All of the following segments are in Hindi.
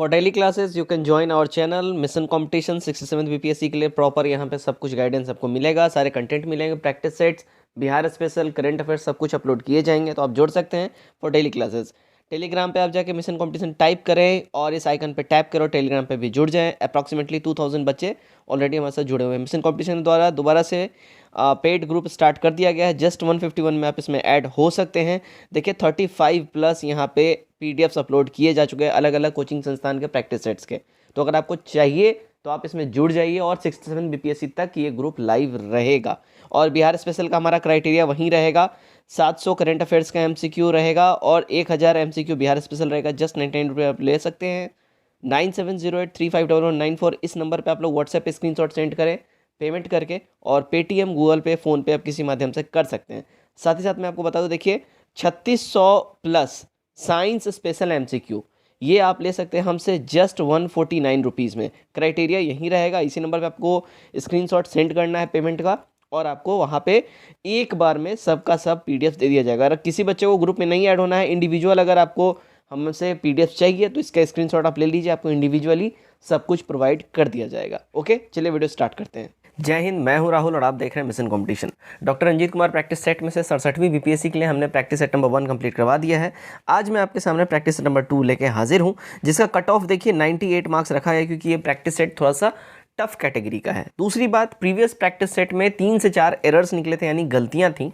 For daily classes you can join our channel mission competition 67 BPSC के लिए प्रॉपर यहाँ पे सब कुछ गाइडेंस आपको मिलेगा, सारे कंटेंट मिलेंगे, practice sets, Bihar special, current affairs सब कुछ अपलोड किए जाएंगे, तो आप जोड़ सकते हैं फॉर डेली क्लासेस। टेलीग्राम पे आप जाके मिशन कंपटीशन टाइप करें और इस आइकन पे टैप करो, टेलीग्राम पे भी जुड़ जाएं। अप्रॉक्सीमेटली 2000 बच्चे ऑलरेडी हमारे साथ जुड़े हुए हैं। मिशन कंपटीशन द्वारा दोबारा से पेड ग्रुप स्टार्ट कर दिया गया है, जस्ट 151 में आप इसमें ऐड हो सकते हैं। देखिए 35 प्लस यहाँ पे पीडीएफ्स अपलोड किए जा चुके हैं अलग अलग कोचिंग संस्थान के प्रैक्टिस सेट्स के। तो अगर आपको चाहिए तो आप इसमें जुड़ जाइए और 67 बीपीएससी तक ये ग्रुप लाइव रहेगा। और बिहार स्पेशल का हमारा क्राइटेरिया वहीं रहेगा, 700 करंट अफेयर्स का एमसीक्यू रहेगा और 1000 एमसीक्यू बिहार स्पेशल रहेगा। जस्ट 99 रुपये आप ले सकते हैं। 9708351194 इस नंबर पे आप लोग व्हाट्सएप पे स्क्रीनशॉट सेंड करें पेमेंट करके, और पेटीएम, गूगल पे, फ़ोन पे आप किसी माध्यम से कर सकते हैं। साथ ही साथ मैं आपको बता दूं, देखिए 3600 प्लस साइंस स्पेशल एमसीक्यू ये आप ले सकते हैं हमसे जस्ट 149 रुपीज़ में। क्राइटेरिया यहीं रहेगा, इसी नंबर पे आपको स्क्रीनशॉट सेंड करना है पेमेंट का, और आपको वहाँ पे एक बार में सबका सब पीडीएफ दे दिया जाएगा। अगर किसी बच्चे को ग्रुप में नहीं ऐड होना है, इंडिविजुअल अगर आपको हमसे पीडीएफ चाहिए तो इसका स्क्रीनशॉट आप ले लीजिए, आपको इंडिविजुअली सब कुछ प्रोवाइड कर दिया जाएगा। ओके, चलिए वीडियो स्टार्ट करते हैं। जय हिंद, मैं हूं राहुल और आप देख रहे हैं mission competition. Doctor Ranjit Kumar practice set में से 67वीं बीपीएससी के लिए हमने प्रैक्टिस सेट नंबर 1 कंप्लीट करवा दिया है। आज मैं आपके सामने प्रैक्टिस सेट नंबर 2 लेके हाजिर हूं, जिसका कट ऑफ देखिए 98 मार्क्स रखा है, क्योंकि ये प्रैक्टिस सेट थोड़ा सा टफ कैटेगरी का है। दूसरी बात, प्रीवियस प्रैक्टिस सेट में 3 से 4 एरर्स निकले थे, यानी गलतियां थी,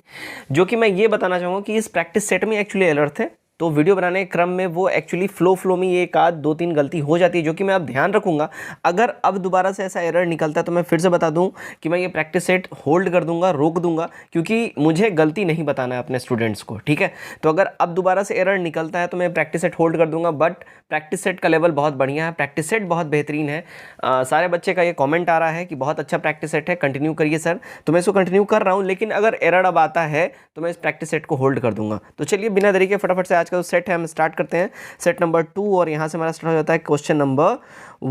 जो कि मैं ये बताना चाहूँगा कि इस प्रैक्टिस सेट में एक्चुअली एरर थे। तो वीडियो बनाने के क्रम में वो एक्चुअली फ्लो में ये एक आध 2-3 गलती हो जाती है, जो कि मैं अब ध्यान रखूंगा। अगर अब दोबारा से ऐसा एरर निकलता है तो मैं फिर से बता दूं कि मैं ये प्रैक्टिस सेट होल्ड कर दूंगा, रोक दूंगा, क्योंकि मुझे गलती नहीं बताना है अपने स्टूडेंट्स को, ठीक है। तो अगर अब दोबारा से एरर निकलता है तो मैं प्रैक्टिस सेट होल्ड कर दूंगा। बट प्रैक्टिस सेट का लेवल बहुत बढ़िया है, प्रैक्टिस सेट बहुत बेहतरीन है। सारे बच्चे का ये कॉमेंट आ रहा है कि बहुत अच्छा प्रैक्टिस सेट है, कंटिन्यू करिए सर। तो मैं इसको कंटिन्यू कर रहा हूँ, लेकिन अगर एरर अब आता है तो मैं इस प्रैक्टिस सेट को होल्ड कर दूंगा। तो चलिए बिना देरी के फटाफट से आज का जो सेट है हम स्टार्ट करते हैं, सेट नंबर 2, और यहां से हमारा स्टार्ट हो जाता है क्वेश्चन नंबर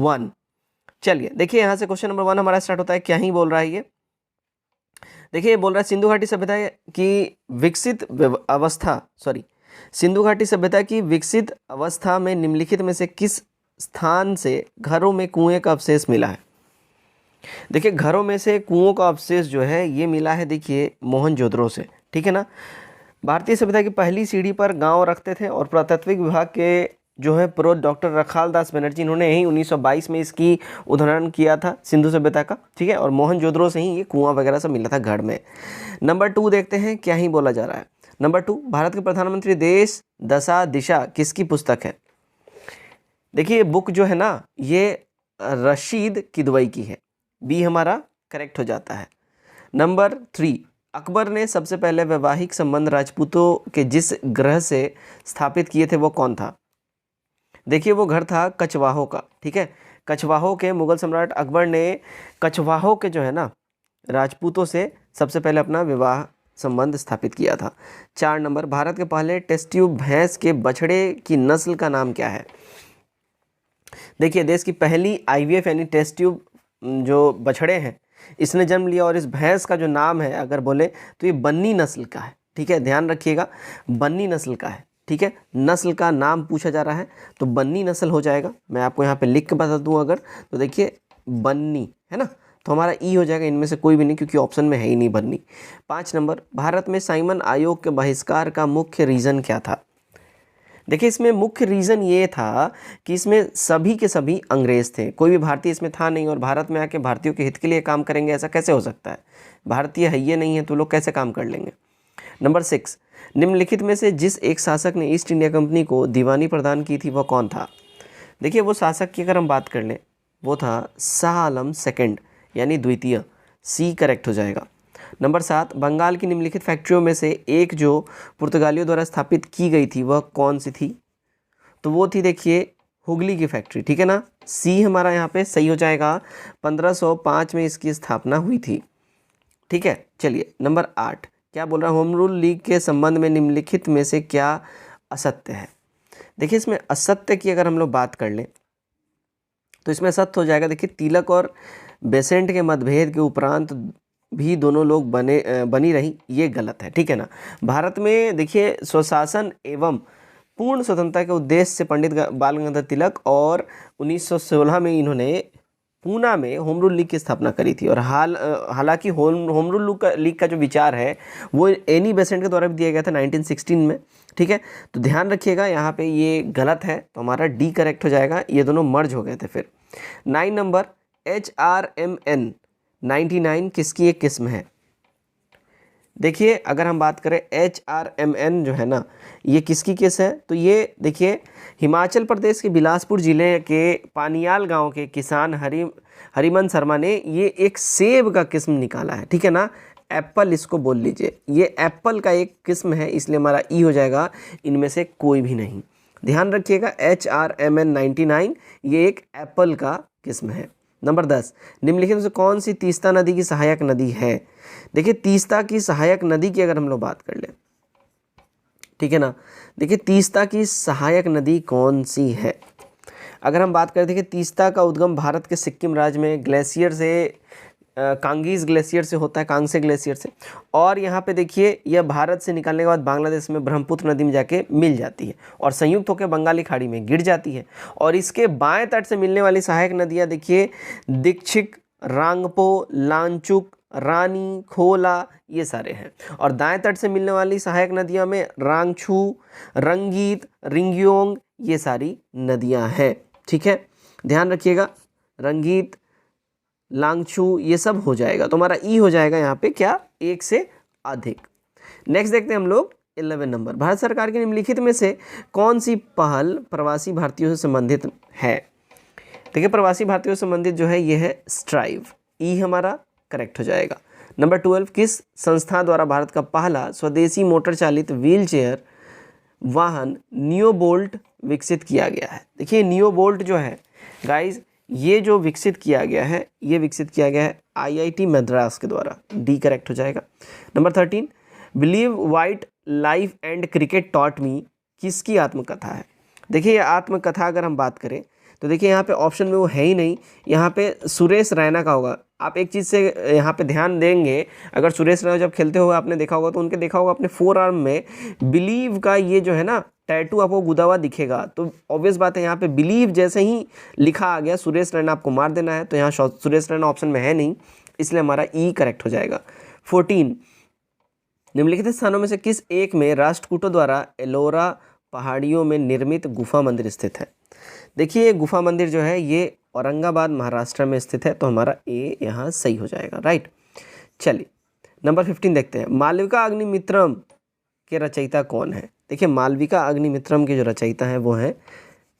1। चलिए देखिए, यहां से क्वेश्चन नंबर 1 हमारा स्टार्ट होता है। क्या ही बोल रहा है ये, देखिए ये बोल रहा है सिंधु घाटी सभ्यता की विकसित अवस्था में निम्नलिखित में से किस स्थान से घरों में कुएं का अवशेष मिला है। देखिए घरों में से कुओं का अवशेष जो है ये मिला है, देखिए मोहनजोदड़ो से, ठीक है ना। भारतीय सभ्यता की पहली सीढ़ी पर गांव रखते थे, और पुरातत्विक विभाग के जो है प्रो डॉक्टर रखाल दास बनर्जी, इन्होंने यही 1922 में इसकी उदाहरण किया था सिंधु सभ्यता का, ठीक है। और मोहनजोदड़ो से ही ये कुआं वगैरह सब मिला था घर में। नंबर 2 देखते हैं क्या ही बोला जा रहा है। नंबर 2, भारत के प्रधानमंत्री देश दशा दिशा किसकी पुस्तक है। देखिए बुक जो है ना ये रशीद किदवई की है, बी हमारा करेक्ट हो जाता है। नंबर 3, अकबर ने सबसे पहले वैवाहिक संबंध राजपूतों के जिस ग्रह से स्थापित किए थे वो कौन था। देखिए वो घर था कछवाहों का, ठीक है। कछवाहों के मुगल सम्राट अकबर ने कछवाहों के जो है ना राजपूतों से सबसे पहले अपना विवाह संबंध स्थापित किया था। 4 नंबर, भारत के पहले टेस्ट ट्यूब भैंस के बछड़े की नस्ल का नाम क्या है। देखिए देश की पहली आईवीएफ यानी टेस्ट ट्यूब जो बछड़े हैं इसने जन्म लिया, और इस भैंस का जो नाम है अगर बोले तो ये बन्नी नस्ल का है, ठीक है। ध्यान रखिएगा, बन्नी नस्ल का है, ठीक है। नस्ल का नाम पूछा जा रहा है तो बन्नी नस्ल हो जाएगा। मैं आपको यहाँ पे लिख के बता दूँ अगर, तो देखिए बन्नी है ना, तो हमारा ई हो जाएगा, इनमें से कोई भी नहीं, क्योंकि ऑप्शन में है ही नहीं बन्नी। 5 नंबर, भारत में साइमन आयोग के बहिष्कार का मुख्य रीज़न क्या था। देखिए इसमें मुख्य रीज़न ये था कि इसमें सभी के सभी अंग्रेज़ थे, कोई भी भारतीय इसमें था नहीं, और भारत में आके भारतीयों के हित के लिए काम करेंगे ऐसा कैसे हो सकता है। भारतीय है ये नहीं है तो लोग कैसे काम कर लेंगे। नंबर 6, निम्नलिखित में से जिस एक शासक ने ईस्ट इंडिया कंपनी को दीवानी प्रदान की थी वह कौन था। देखिए वो शासक की अगर हम बात कर लें वो था शाह आलम सेकेंड, यानी द्वितीय, सी करेक्ट हो जाएगा। नंबर 7, बंगाल की निम्नलिखित फैक्ट्रियों में से एक जो पुर्तगालियों द्वारा स्थापित की गई थी वह कौन सी थी। तो वो थी देखिए हुगली की फैक्ट्री, ठीक है ना। सी हमारा यहाँ पे सही हो जाएगा, 1505 में इसकी स्थापना हुई थी, ठीक है। चलिए नंबर 8, क्या बोल रहा है, होम रूल लीग के संबंध में निम्नलिखित में से क्या असत्य है। देखिए इसमें असत्य की अगर हम लोग बात कर लें तो इसमें असत्य हो जाएगा। देखिए तिलक और बेसेंट के मतभेद के उपरांत भी दोनों लोग बनी रही, ये गलत है, ठीक है ना। भारत में देखिए स्वशासन एवं पूर्ण स्वतंत्रता के उद्देश्य से पंडित बाल गंगाधर तिलक और 1916 में इन्होंने पूना में होम रूल लीग की स्थापना करी थी। और हालांकि होम रूल लीग का जो विचार है वो एनी बेसेंट के द्वारा भी दिया गया था 1916 में। ठीक है, तो ध्यान रखिएगा यहाँ पे ये गलत है, तो हमारा डी करेक्ट हो जाएगा, ये दोनों मर्ज हो गए थे। फिर 9 नंबर, HRMN 99 किसकी एक किस्म है? देखिए अगर हम बात करें HRMN जो है ना, ये किसकी किस्म है? तो ये देखिए हिमाचल प्रदेश के बिलासपुर ज़िले के पानियाल गांव के किसान हरिमन शर्मा ने ये एक सेब का किस्म निकाला है। ठीक है ना, एप्पल इसको बोल लीजिए, ये एप्पल का एक किस्म है, इसलिए हमारा ई हो जाएगा, इनमें से कोई भी नहीं। ध्यान रखिएगा HRMN 99 ये एक एप्पल का किस्म है। नंबर 10, निम्नलिखित में से कौन सी तीस्ता नदी की सहायक नदी है? देखिए तीस्ता की सहायक नदी की अगर हम लोग बात कर ले, ठीक है ना, देखिए तीस्ता की सहायक नदी कौन सी है? अगर हम बात करें, देखिए तीस्ता का उद्गम भारत के सिक्किम राज्य में ग्लेशियर से कांगीज ग्लेशियर से होता है, कांगसे ग्लेशियर से, और यहाँ पे देखिए यह भारत से निकलने के बाद बांग्लादेश में ब्रह्मपुत्र नदी में जाके मिल जाती है और संयुक्त होकर बंगाली खाड़ी में गिर जाती है। और इसके बाएं तट से मिलने वाली सहायक नदियाँ देखिए दीक्षिक, रांगपो, लांचुक, रानी, खोला, ये सारे हैं। और दाएं तट से मिलने वाली सहायक नदियाँ में रांगछू, रंगीत, रिंग्योंग, ये सारी नदियाँ हैं। ठीक है, ध्यान रखिएगा, रंगीत, लांगछू ये सब हो जाएगा, तो हमारा ई हो जाएगा यहाँ पे क्या? एक से अधिक। नेक्स्ट देखते हैं हम लोग 11 नंबर, भारत सरकार की निम्नलिखित में से कौन सी पहल प्रवासी भारतीयों से संबंधित है? देखिए प्रवासी भारतीयों से संबंधित जो है ये है स्ट्राइव, ई हमारा करेक्ट हो जाएगा। नंबर 12, किस संस्था द्वारा भारत का पहला स्वदेशी मोटर चालित व्हील चेयर वाहन नियोबोल्ट विकसित किया गया है? देखिए नियोबोल्ट जो है गाइज, ये जो विकसित किया गया है, ये विकसित किया गया है IIT मद्रास के द्वारा, डी करेक्ट हो जाएगा। Number 13, believe white life and cricket taught me किसकी आत्मकथा है? देखिए ये आत्मकथा अगर हम बात करें तो देखिए यहाँ पे ऑप्शन में वो है ही नहीं, यहाँ पे सुरेश रैना का होगा। आप एक चीज़ से यहाँ पे ध्यान देंगे, अगर सुरेश रैना जब खेलते हुए आपने देखा होगा तो उनके देखा होगा अपने 4 आर्म में बिलीव का ये जो है ना टैटू आपको गुदा हुआ दिखेगा, तो ऑब्वियस बात है यहाँ पे बिलीव जैसे ही लिखा आ गया सुरेश रैना आपको मार देना है, तो यहाँ सुरेश रैना ऑप्शन में है नहीं, इसलिए हमारा ई करेक्ट हो जाएगा। 14, निम्नलिखित स्थानों में से किस एक में राष्ट्रकूटों द्वारा एलोरा पहाड़ियों में निर्मित गुफा मंदिर स्थित है? देखिए गुफा मंदिर जो है ये औरंगाबाद महाराष्ट्र में स्थित है, तो हमारा ए यहाँ सही हो जाएगा, राइट। चलिए नंबर 15 देखते हैं, मालविका अग्निमित्रम के रचयिता कौन है? देखिए मालविका अग्निमित्रम के जो रचयिता हैं वो हैं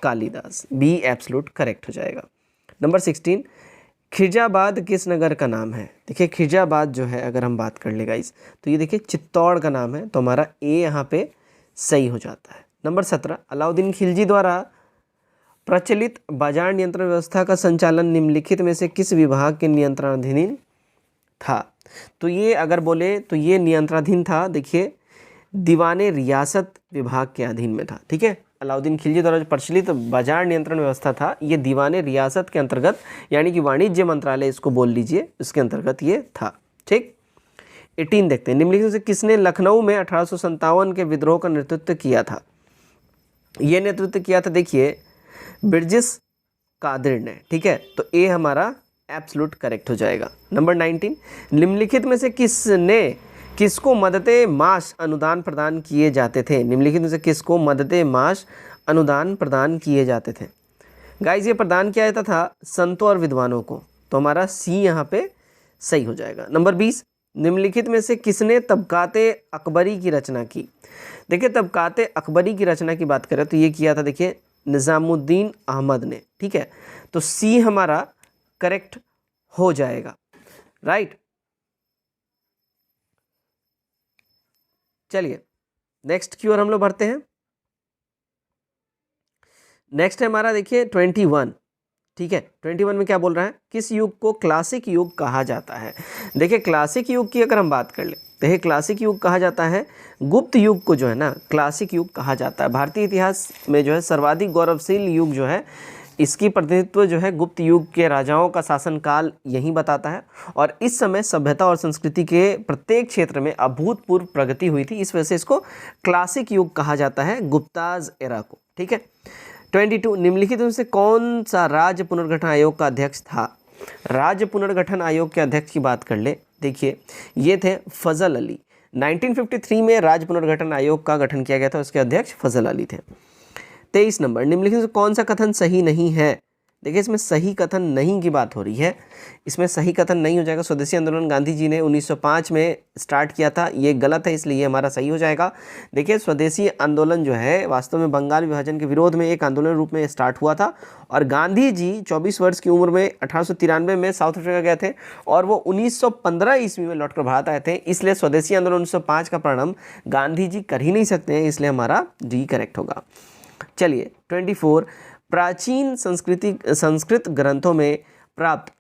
कालिदास, बी एब्सोल्यूट करेक्ट हो जाएगा। नंबर 16, खिजाबाद किस नगर का नाम है? देखिए खिजाबाद जो है अगर हम बात कर ले गाइस, तो ये देखिए चित्तौड़ का नाम है, तो हमारा ए यहाँ पे सही हो जाता है। नंबर 17, अलाउद्दीन खिलजी द्वारा प्रचलित बाजार नियंत्रण व्यवस्था का संचालन निम्नलिखित में से किस विभाग के नियंत्रणाधीन था? तो ये अगर बोले तो ये नियंत्रणाधीन था, देखिए दीवाने रियासत विभाग के अधीन में था। ठीक है, अलाउद्दीन खिलजी द्वारा जो प्रचलित बाजार नियंत्रण व्यवस्था था ये दीवाने रियासत के अंतर्गत, यानी कि वाणिज्य मंत्रालय इसको बोल लीजिए, उसके अंतर्गत ये था। ठीक, 18 देखते हैं, निम्नलिखित में से किसने लखनऊ में 1857 के विद्रोह का नेतृत्व किया था? ये नेतृत्व किया था देखिए ब्रिजेश कादिर ने। ठीक है, तो ए हमारा एब्सोल्यूट करेक्ट हो जाएगा। नंबर 19, निम्नलिखित में से किसको मददे माश अनुदान प्रदान किए जाते थे? निम्नलिखित में से किसको मददे माश अनुदान प्रदान किए जाते थे? गाइस ये प्रदान किया जाता था संतों और विद्वानों को, तो हमारा सी यहाँ पे सही हो जाएगा। नंबर 20, निम्नलिखित में से किसने तबकाते अकबरी की रचना की? देखिए तबकाते अकबरी की रचना की बात करें तो ये किया था देखिए निज़ामुद्दीन अहमद ने। ठीक है, तो सी हमारा करेक्ट हो जाएगा, राइट। चलिए नेक्स्ट की ओर हम लोग बढ़ते हैं। नेक्स्ट है हमारा देखिए 21। ठीक है, 21 में क्या बोल रहा है? किस युग को क्लासिक युग कहा जाता है? देखिए क्लासिक युग की अगर हम बात कर ले तो ये क्लासिक युग कहा जाता है, गुप्त युग को जो है ना क्लासिक युग कहा जाता है। भारतीय इतिहास में जो है सर्वाधिक गौरवशील युग जो है इसकी प्रतिनिधित्व जो है गुप्त युग के राजाओं का शासनकाल यही बताता है, और इस समय सभ्यता और संस्कृति के प्रत्येक क्षेत्र में अभूतपूर्व प्रगति हुई थी। इस वजह से इसको क्लासिक युग कहा जाता है, गुप्ताज एरा को। ठीक है। 22 निम्नलिखित में से कौन सा राज्य पुनर्गठन आयोग का अध्यक्ष था? राज्य पुनर्गठन आयोग के अध्यक्ष की बात कर ले, देखिए ये थे फजल अली। 1953 में राज्य पुनर्गठन आयोग का गठन किया गया था, उसके अध्यक्ष फजल अली थे। 23 नंबर निम्नलिखित में कौन सा कथन सही नहीं है? देखिए इसमें सही कथन नहीं की बात हो रही है, इसमें सही कथन नहीं हो जाएगा। स्वदेशी आंदोलन गांधी जी ने 1905 में स्टार्ट किया था, ये गलत है, इसलिए ये हमारा सही हो जाएगा। देखिए स्वदेशी आंदोलन जो है वास्तव में बंगाल विभाजन के विरोध में एक आंदोलन रूप में स्टार्ट हुआ था, और गांधी जी 24 वर्ष की उम्र में 1893 में साउथ अफ्रीका गए थे, और वो 1915 ईस्वी में लौटकर भारत आए थे। इसलिए स्वदेशी आंदोलन 1905 का प्रारंभ गांधी जी कर ही नहीं सकते हैं, इसलिए हमारा डी करेक्ट होगा। चलिए 24 प्राचीन संस्कृत ग्रंथों में प्राप्त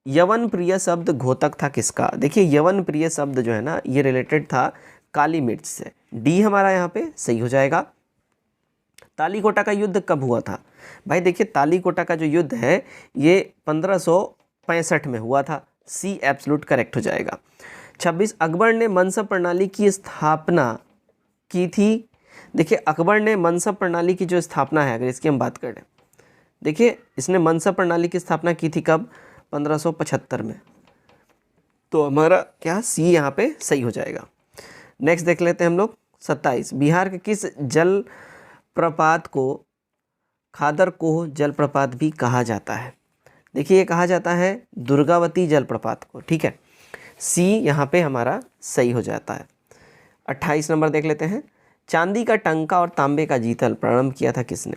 यवन प्रिय शब्द घोतक था किसका? देखिए यवन प्रिय शब्द जो है ना, ये रिलेटेड था काली मिर्च से। डी हमारा यहाँ पे सही हो जाएगा। तालीकोटा का युद्ध कब हुआ था? भाई देखिए तालीकोटा का जो युद्ध है ये 1565 में हुआ था, सी एब्सोल्यूट करेक्ट हो जाएगा। 26 अकबर ने मनसब प्रणाली की स्थापना की थी। देखिए अकबर ने मनसब प्रणाली की जो स्थापना है, अगर इसकी हम बात करें, देखिए इसने मनसब प्रणाली की स्थापना की थी कब? 1575 में। तो हमारा क्या सी यहाँ पे सही हो जाएगा। नेक्स्ट देख लेते हैं हम लोग 27 बिहार के किस जल प्रपात को खादरकोह जलप्रपात भी कहा जाता है? देखिए ये कहा जाता है दुर्गावती जलप्रपात को। ठीक है, सी यहाँ पे हमारा सही हो जाता है। 28 नंबर देख लेते हैं। चांदी का टंका और तांबे का जीतल प्रारंभ किया था किसने?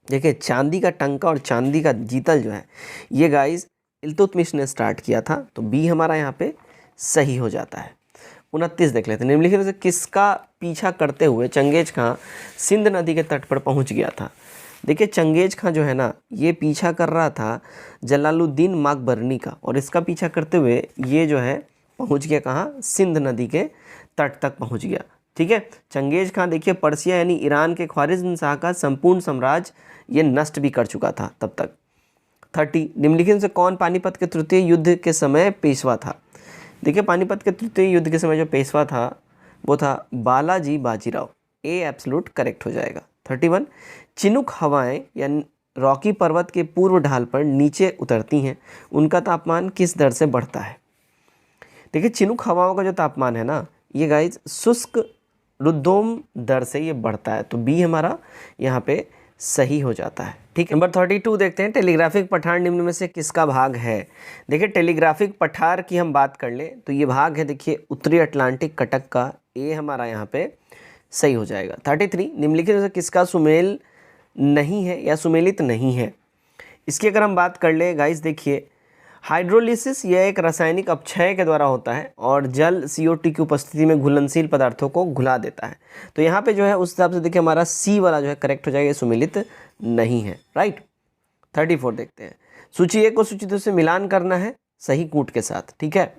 देखिए चांदी का टंका और चांदी का जीतल जो है ये गाइस इल्तुतमिश ने स्टार्ट किया था, तो बी हमारा यहाँ पे सही हो जाता है। 29 देख लेते हैं। निम्नलिखित में से किसका पीछा करते हुए चंगेज खां सिंध नदी के तट पर पहुँच गया था? देखिए चंगेज खां जो है ना, ये पीछा कर रहा था जलालुद्दीन माकबरनी का, और इसका पीछा करते हुए ये जो है पहुँच गया कहाँ? सिंध नदी के तट तक पहुँच गया। ठीक है, चंगेज खां देखिए पर्सिया यानी ईरान के ख्वारिज़्म शाह का संपूर्ण साम्राज्य ये नष्ट भी कर चुका था तब तक। 30 निम्नलिखित से कौन पानीपत के तृतीय युद्ध के समय पेशवा था? देखिए पानीपत के तृतीय युद्ध के समय जो पेशवा था वो था बालाजी बाजीराव, ए एब्सोल्यूट करेक्ट हो जाएगा। 31 चिनुक हवाएं या रॉकी पर्वत के पूर्व ढाल पर नीचे उतरती हैं, उनका तापमान किस दर से बढ़ता है? देखिए चिनुक हवाओं का जो तापमान है ना, ये गाइज शुष्क रुद्धोम दर से ये बढ़ता है, तो बी हमारा यहाँ पे सही हो जाता है। ठीक है, नंबर 32 देखते हैं। टेलीग्राफिक पठार निम्न में से किसका भाग है? देखिए टेलीग्राफिक पठार की हम बात कर ले तो ये भाग है देखिए उत्तरी अटलांटिक कटक का, ए हमारा यहाँ पे सही हो जाएगा। 33 निम्नलिखित में से किसका सुमेल नहीं है या सुमेलित नहीं है? इसकी अगर हम बात कर ले गाइस, देखिए हाइड्रोलिसिस यह एक रासायनिक अपक्षय के द्वारा होता है और जल CO2 की उपस्थिति में घुलनशील पदार्थों को घुला देता है। तो यहाँ पे जो है उस हिसाब से देखिए हमारा सी वाला जो है करेक्ट हो जाएगा, सुमेलित नहीं है। राइट। 34 देखते हैं। सूची ए को सूची 2 से मिलान करना है सही कूट के साथ। ठीक है,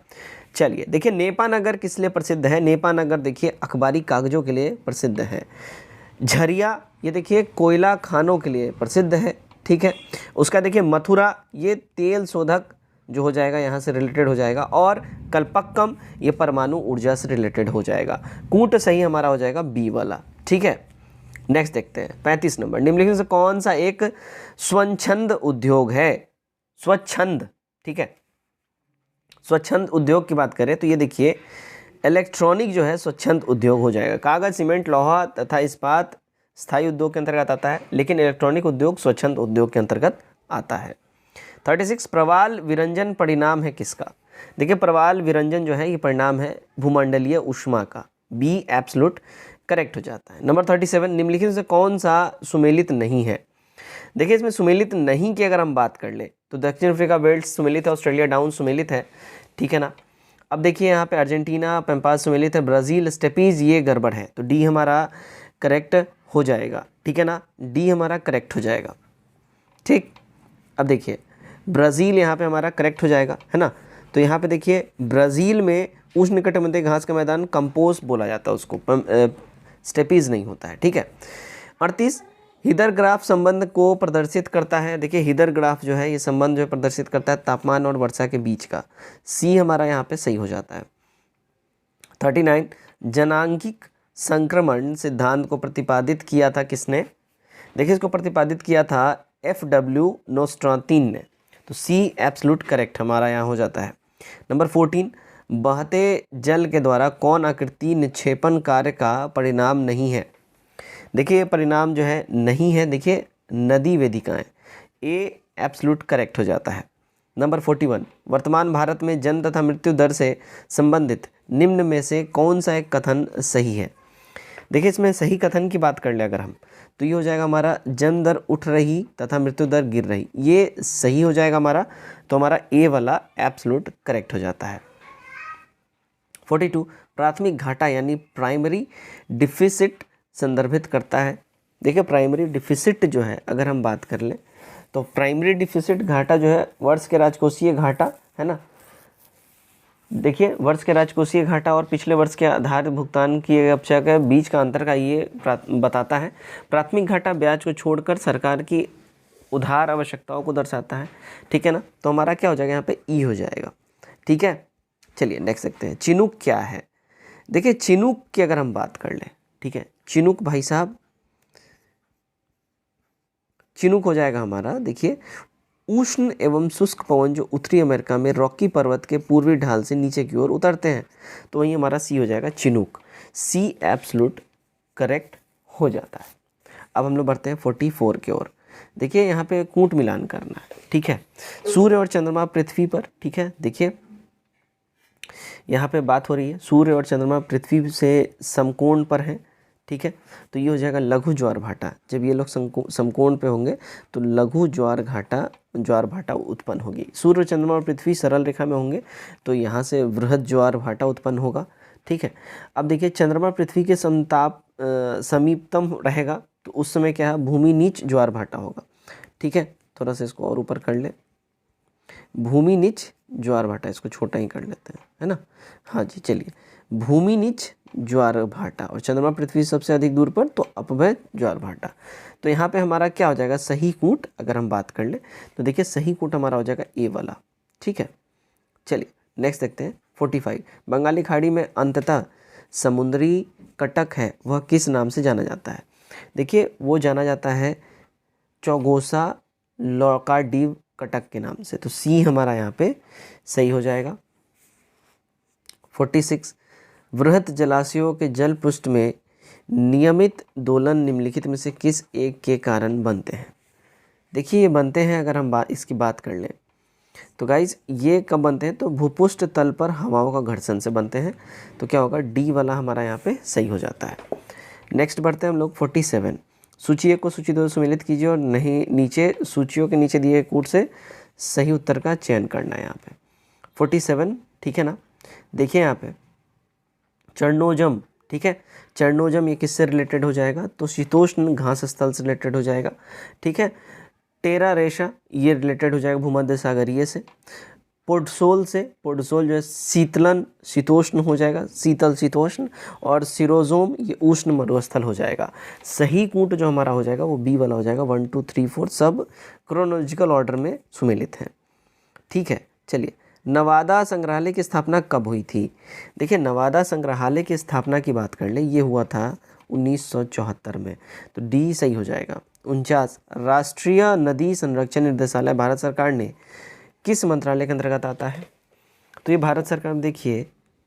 चलिए देखिए नेपानगर किस लिए प्रसिद्ध है? नेपानगर देखिए अखबारी कागजों के लिए प्रसिद्ध है। झरिया ये देखिए कोयला खानों के लिए प्रसिद्ध है। ठीक है, उसका देखिए मथुरा ये तेल शोधक जो हो जाएगा यहाँ से रिलेटेड हो जाएगा, और कल्पक्कम ये परमाणु ऊर्जा से रिलेटेड हो जाएगा। कूट सही हमारा हो जाएगा बी वाला। ठीक है, नेक्स्ट देखते हैं 35 नंबर। निम्नलिखित से कौन सा एक स्वच्छंद उद्योग है? स्वच्छंद, ठीक है, स्वच्छंद उद्योग की बात करें तो ये देखिए इलेक्ट्रॉनिक जो है स्वच्छंद उद्योग हो जाएगा। कागज, सीमेंट, लोहा तथा इस्पात स्थायी उद्योग के अंतर्गत आता है, लेकिन इलेक्ट्रॉनिक उद्योग स्वच्छंद उद्योग के अंतर्गत आता है। 36 प्रवाल विरंजन परिणाम है किसका? देखिए प्रवाल विरंजन जो है ये परिणाम है भूमंडलीय ऊष्मा का, बी एब्सोल्यूट करेक्ट हो जाता है। नंबर 37 निम्नलिखित से कौन सा सुमेलित नहीं है? देखिए इसमें सुमेलित नहीं की अगर हम बात कर ले तो दक्षिण अफ्रीका बेल्ट सुमेलित है, ऑस्ट्रेलिया डाउन सुमेलित है। ठीक है ना, अब देखिए यहाँ पे अर्जेंटीना पैम्पास सुमेलित है, ब्राज़ील स्टेपीज ये गड़बड़ है, तो डी हमारा करेक्ट हो जाएगा। ठीक है ना, डी हमारा करेक्ट हो जाएगा। ठीक, अब देखिए ब्राज़ील यहाँ पे हमारा करेक्ट हो जाएगा, है ना। तो यहाँ पे देखिए ब्राज़ील में उष्णकटिबंधीय घास का मैदान कंपोस्ट बोला जाता है उसको, स्टेपीज नहीं होता है। ठीक है, 38 हीदर ग्राफ संबंध को प्रदर्शित करता है। देखिए हीदर ग्राफ जो है ये संबंध जो है प्रदर्शित करता है तापमान और वर्षा के बीच का। सी हमारा यहाँ पे सही हो जाता है। 39 जनांगिक संक्रमण सिद्धांत को प्रतिपादित किया था किसने? देखिए इसको प्रतिपादित किया था FW नोस्ट्रातिन ने। तो सी एब्सोल्यूट करेक्ट हमारा यहाँ हो जाता है। नंबर 14 बहते जल के द्वारा कौन आकृति निक्षेपण कार्य का परिणाम नहीं है? देखिए ये परिणाम जो है नहीं है, देखिए नदी वेदिकाएं। ए एब्सोल्यूट करेक्ट हो जाता है। नंबर 41 वर्तमान भारत में जन्म तथा मृत्यु दर से संबंधित निम्न में से कौन सा एक कथन सही है? देखिए इसमें सही कथन की बात कर ले अगर हम, तो ये हो जाएगा हमारा जन्म दर उठ रही तथा मृत्यु दर गिर रही, ये सही हो जाएगा हमारा। तो हमारा ए वाला एब्सोल्यूट करेक्ट हो जाता है। 42 प्राथमिक घाटा यानी प्राइमरी डिफिसिट संदर्भित करता है। देखिए प्राइमरी डिफिसिट जो है अगर हम बात कर लें तो प्राइमरी डिफिसिट घाटा जो है वर्ष के राजकोषीय घाटा है ना। देखिए वर्ष के राजकोषीय घाटा और पिछले वर्ष के आधार भुगतान किए गए अपचय के बीच का अंतर का ये बताता है। प्राथमिक घाटा ब्याज को छोड़कर सरकार की उधार आवश्यकताओं को दर्शाता है, ठीक है ना। तो हमारा क्या हो जाएगा यहाँ पे ई हो जाएगा, ठीक है। चलिए नेक्स्ट देखते हैं चिनूक क्या है। देखिए चिनूक की अगर हम बात कर लें, ठीक है, चिनूक भाई साहब, चिनूक हो जाएगा हमारा, देखिए उष्ण एवं शुष्क पवन जो उत्तरी अमेरिका में रॉकी पर्वत के पूर्वी ढाल से नीचे की ओर उतरते हैं, तो वही हमारा सी हो जाएगा चिनूक। सी एब्सोल्यूट करेक्ट हो जाता है। अब हम लोग बढ़ते हैं 44 की ओर। देखिए यहाँ पे कूट मिलान करना है, ठीक है। सूर्य और चंद्रमा पृथ्वी पर, ठीक है, देखिए यहाँ पे बात हो रही है सूर्य और चंद्रमा पृथ्वी से समकोण पर हैं, ठीक है। तो ये हो जाएगा लघु ज्वार भाटा। जब ये लोग समकोण पे होंगे तो लघु ज्वार भाटा उत्पन्न होगी। सूर्य चंद्रमा और पृथ्वी सरल रेखा में होंगे तो यहाँ से वृहद ज्वार भाटा उत्पन्न होगा, ठीक है। अब देखिए चंद्रमा पृथ्वी के समीपतम रहेगा तो उस समय क्या है भूमि नीच ज्वार भाटा होगा, ठीक है। थोड़ा सा इसको और ऊपर कर ले, भूमि नीच ज्वार भाटा, इसको छोटा ही कर लेते हैं, है ना। हाँ जी चलिए, भूमि नीच ज्वार भाटा और चंद्रमा पृथ्वी सबसे अधिक दूर पर तो अपव्यय ज्वार भाटा। तो यहाँ पे हमारा क्या हो जाएगा सही कूट अगर हम बात कर ले तो देखिए सही कूट हमारा हो जाएगा ए वाला, ठीक है। चलिए नेक्स्ट देखते हैं 45 बंगाली खाड़ी में अंततः समुद्री कटक है वह किस नाम से जाना जाता है? देखिए वो जाना जाता है चौगोसा लौकाडीव कटक के नाम से। तो सी हमारा यहाँ पे सही हो जाएगा। 46 वृहत जलाशयों के जल पृष्ठ में नियमित दोलन निम्नलिखित में से किस एक के कारण बनते हैं? देखिए ये बनते हैं अगर हम इसकी बात कर लें तो गाइज ये कब बनते हैं तो भूपृष्ठ तल पर हवाओं का घर्षण से बनते हैं। तो क्या होगा डी वाला हमारा यहाँ पे सही हो जाता है। नेक्स्ट बढ़ते हैं हम लोग 47 सूची एक को सूची दो सुमेलित कीजिए और नहीं नीचे सूचियों के नीचे दिए कूट से सही उत्तर का चयन करना है यहाँ पे 47, ठीक है ना। देखिए यहाँ पे चरणोजम, ठीक है, चरणोजम ये किससे रिलेटेड हो जाएगा तो शीतोष्ण घास स्थल से रिलेटेड हो जाएगा, ठीक है। टेरा रेशा ये रिलेटेड हो जाएगा भूमध्य सागरीय से। पोडसोल से, पोडसोल जो है शीतलन शीतोष्ण हो जाएगा, शीतल शीतोष्ण। और सिरोजोम ये उष्ण मरुस्थल हो जाएगा। सही कूट जो हमारा हो जाएगा वो बी वाला हो जाएगा। 1 2 3 4 सब क्रोनोलॉजिकल ऑर्डर में सुमेलित हैं, ठीक है। चलिए नवादा संग्रहालय की स्थापना कब हुई थी? देखिए नवादा संग्रहालय की स्थापना की बात कर ले ये हुआ था 1974 में, तो डी सही हो जाएगा। 49 राष्ट्रीय नदी संरक्षण निर्देशालय भारत सरकार ने किस मंत्रालय के अंतर्गत आता है? तो ये भारत सरकार में देखिए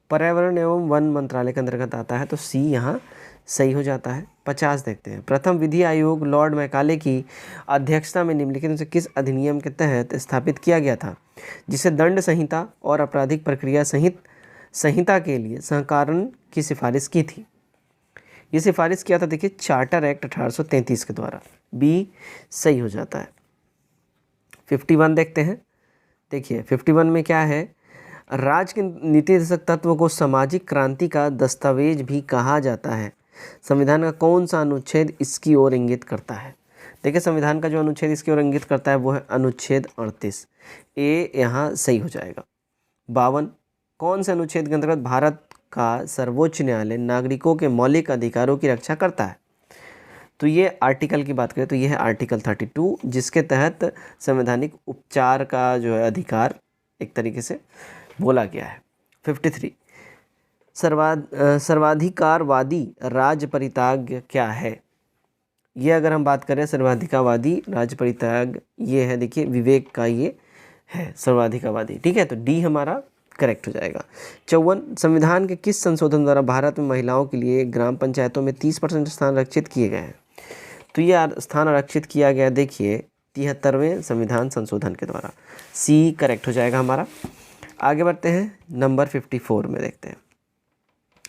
पर्यावरण एवं वन मंत्रालय के अंतर्गत आता है, तो सी यहाँ सही हो जाता है। 50 देखते हैं प्रथम विधि आयोग लॉर्ड मैकाले की अध्यक्षता में निम्नलिखित में से किस अधिनियम के तहत स्थापित किया गया था जिसे दंड संहिता और आपराधिक प्रक्रिया संहिता के लिए सहकारण की सिफारिश की थी? ये सिफारिश किया था देखिए चार्टर एक्ट 1833 के द्वारा। बी सही हो जाता है। 51 देखते हैं। देखिए 51 में क्या है राज्य के नीति निर्देशक तत्व को सामाजिक क्रांति का दस्तावेज भी कहा जाता है। संविधान का कौन सा अनुच्छेद इसकी ओर इंगित करता है? देखिए संविधान का जो अनुच्छेद इसकी ओर इंगित करता है वो है अनुच्छेद 38। ए यहाँ सही हो जाएगा। 52 कौन से अनुच्छेद के अंतर्गत भारत का सर्वोच्च न्यायालय नागरिकों के मौलिक अधिकारों की रक्षा करता है? तो ये आर्टिकल की बात करें तो ये है आर्टिकल 32, जिसके तहत संवैधानिक उपचार का जो है अधिकार एक तरीके से बोला गया है। 53 सर्वाधिकारवादी राज्य परित्याग क्या है? ये अगर हम बात करें सर्वाधिकारवादी राज्य परित्याग, ये है देखिए विवेक का ये है सर्वाधिकारवादी, ठीक है। तो डी हमारा करेक्ट हो जाएगा। 54 संविधान के किस संशोधन द्वारा भारत में महिलाओं के लिए ग्राम पंचायतों में 30% स्थान आरक्षित किए गए हैं? तो ये स्थान आरक्षित किया गया देखिए 73वें संविधान संशोधन के द्वारा। सी करेक्ट हो जाएगा हमारा। आगे बढ़ते हैं, नंबर 54 में देखते हैं,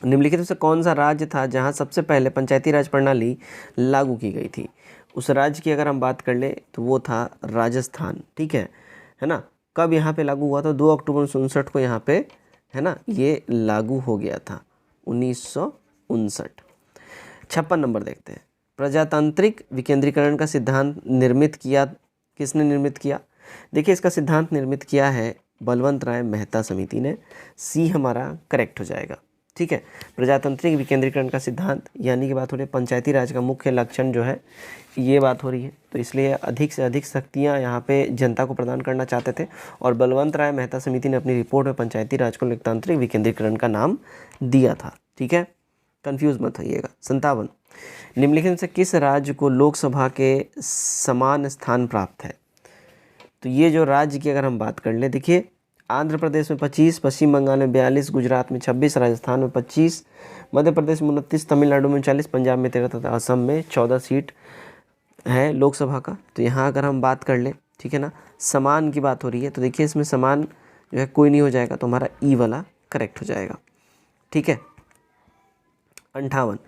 निम्नलिखित में से कौन सा राज्य था जहां सबसे पहले पंचायती राज प्रणाली लागू की गई थी? उस राज्य की अगर हम बात कर ले तो वो था राजस्थान, ठीक है ना। कब यहाँ पे लागू हुआ था? 2 अक्टूबर 1959 को यहाँ पे, है ना, ये लागू हो गया था 1959। 56 नंबर देखते हैं, प्रजातांत्रिक विकेंद्रीकरण का सिद्धांत निर्मित किया, किसने निर्मित किया? देखिए इसका सिद्धांत निर्मित किया है बलवंत राय मेहता समिति ने। सी हमारा करेक्ट हो जाएगा, ठीक है। प्रजातांत्रिक विकेंद्रीकरण का सिद्धांत यानी कि बात हो रही है पंचायती राज का मुख्य लक्षण जो है ये बात हो रही है, तो इसलिए अधिक से अधिक शक्तियाँ यहाँ पे जनता को प्रदान करना चाहते थे और बलवंत राय मेहता समिति ने अपनी रिपोर्ट में पंचायती राज को लोकतांत्रिक विकेंद्रीकरण का नाम दिया था, ठीक है, कंफ्यूज मत होइएगा। 57 निम्नलिखित में से किस राज्य को लोकसभा के समान स्थान प्राप्त है? तो ये जो राज्य की अगर हम बात कर ले, देखिए आंध्र प्रदेश में 25, पश्चिम बंगाल में 42, गुजरात में 26, राजस्थान में 25, मध्य प्रदेश में 29, तमिलनाडु में 40, पंजाब में 13 तथा असम में 14 सीट है लोकसभा का। तो यहाँ अगर हम बात कर ले, ठीक है ना, समान की बात हो रही है, तो देखिए इसमें समान जो है कोई नहीं हो जाएगा, तो हमारा ई वाला करेक्ट हो जाएगा, ठीक है। 58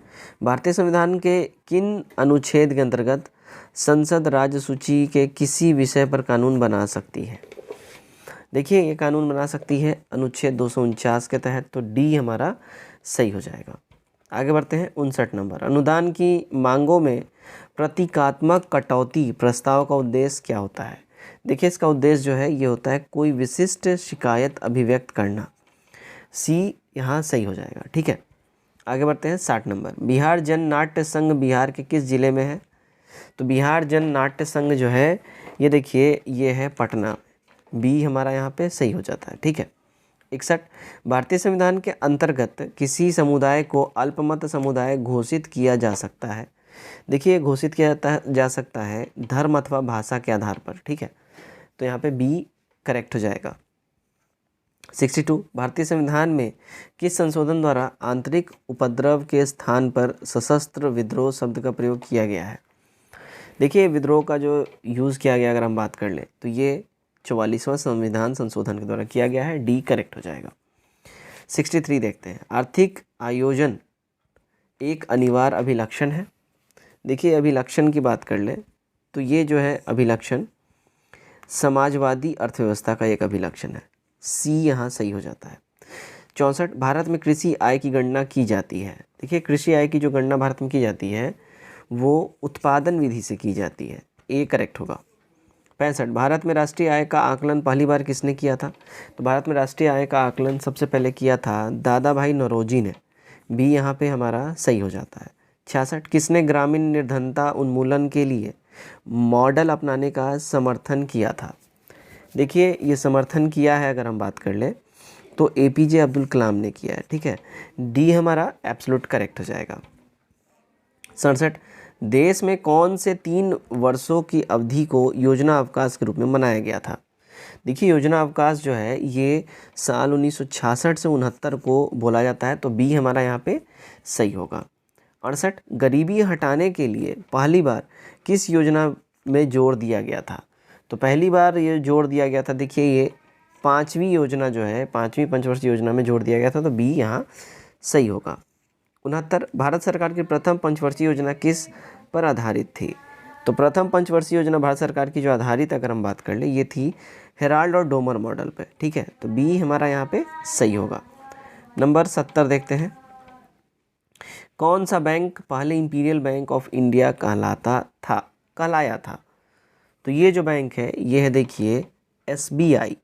भारतीय संविधान के किन अनुच्छेद के अंतर्गत संसद राज्य सूची के किसी विषय पर कानून बना सकती है? देखिए ये कानून बना सकती है अनुच्छेद 249 के तहत, तो डी हमारा सही हो जाएगा। आगे बढ़ते हैं, 59 नंबर, अनुदान की मांगों में प्रतीकात्मक कटौती प्रस्ताव का उद्देश्य क्या होता है? देखिए इसका उद्देश्य जो है ये होता है कोई विशिष्ट शिकायत अभिव्यक्त करना। सी यहाँ सही हो जाएगा, ठीक है। आगे बढ़ते हैं, 60 नंबर, बिहार जन नाट्य संघ बिहार के किस जिले में है? तो बिहार जन नाट्य संघ जो है ये देखिए ये है पटना, बी हमारा यहाँ पे सही हो जाता है, ठीक है। 61 भारतीय संविधान के अंतर्गत किसी समुदाय को अल्पमत समुदाय घोषित किया जा सकता है? देखिए घोषित किया जा सकता है धर्म अथवा भाषा के आधार पर, ठीक है, तो यहाँ पे बी करेक्ट हो जाएगा। 62 भारतीय संविधान में किस संशोधन द्वारा आंतरिक उपद्रव के स्थान पर सशस्त्र विद्रोह शब्द का प्रयोग किया गया है? देखिए विद्रोह का जो यूज़ किया गया अगर हम बात कर लें तो ये 44वां संविधान संशोधन के द्वारा किया गया है, डी करेक्ट हो जाएगा। 63 देखते हैं, आर्थिक आयोजन एक अनिवार्य अभिलक्षण है? देखिए अभिलक्षण की बात कर लें तो ये जो है अभिलक्षण समाजवादी अर्थव्यवस्था का एक अभिलक्षण है, सी यहाँ सही हो जाता है। 64 भारत में कृषि आय की गणना की जाती है? देखिए कृषि आय की जो गणना भारत में की जाती है वो उत्पादन विधि से की जाती है, ए करेक्ट होगा। 65 भारत में राष्ट्रीय आय का आकलन पहली बार किसने किया था? तो भारत में राष्ट्रीय आय का आकलन सबसे पहले किया था दादा भाई नौरोजी ने, बी यहाँ पे हमारा सही हो जाता है। 66 किसने ग्रामीण निर्धनता उन्मूलन के लिए मॉडल अपनाने का समर्थन किया था? देखिए ये समर्थन किया है अगर हम बात कर ले तो एपीजे अब्दुल कलाम ने किया है, ठीक है, डी हमारा एब्सोल्यूट करेक्ट हो जाएगा। 67 देश में कौन से 3 वर्षों की अवधि को योजना अवकाश के रूप में मनाया गया था? देखिए योजना अवकाश जो है ये साल 1966 से 69 को बोला जाता है, तो बी हमारा यहाँ पे सही होगा। 68 गरीबी हटाने के लिए पहली बार किस योजना में जोर दिया गया था? तो पहली बार ये जोर दिया गया था, देखिए ये 5वीं योजना जो है 5वीं पंचवर्षीय योजना में जोर दिया गया था, तो बी यहाँ सही होगा। 69 भारत सरकार की प्रथम पंचवर्षीय योजना किस पर आधारित थी? तो प्रथम पंचवर्षीय योजना भारत सरकार की जो आधारित अगर हम बात कर ले ये थी हेराल्ड और डोमर मॉडल पे, ठीक है, तो बी हमारा यहाँ पे सही होगा। नंबर 70 देखते हैं, कौन सा बैंक पहले इंपीरियल बैंक ऑफ इंडिया कहलाया था? तो ये जो बैंक है ये है देखिए SBI,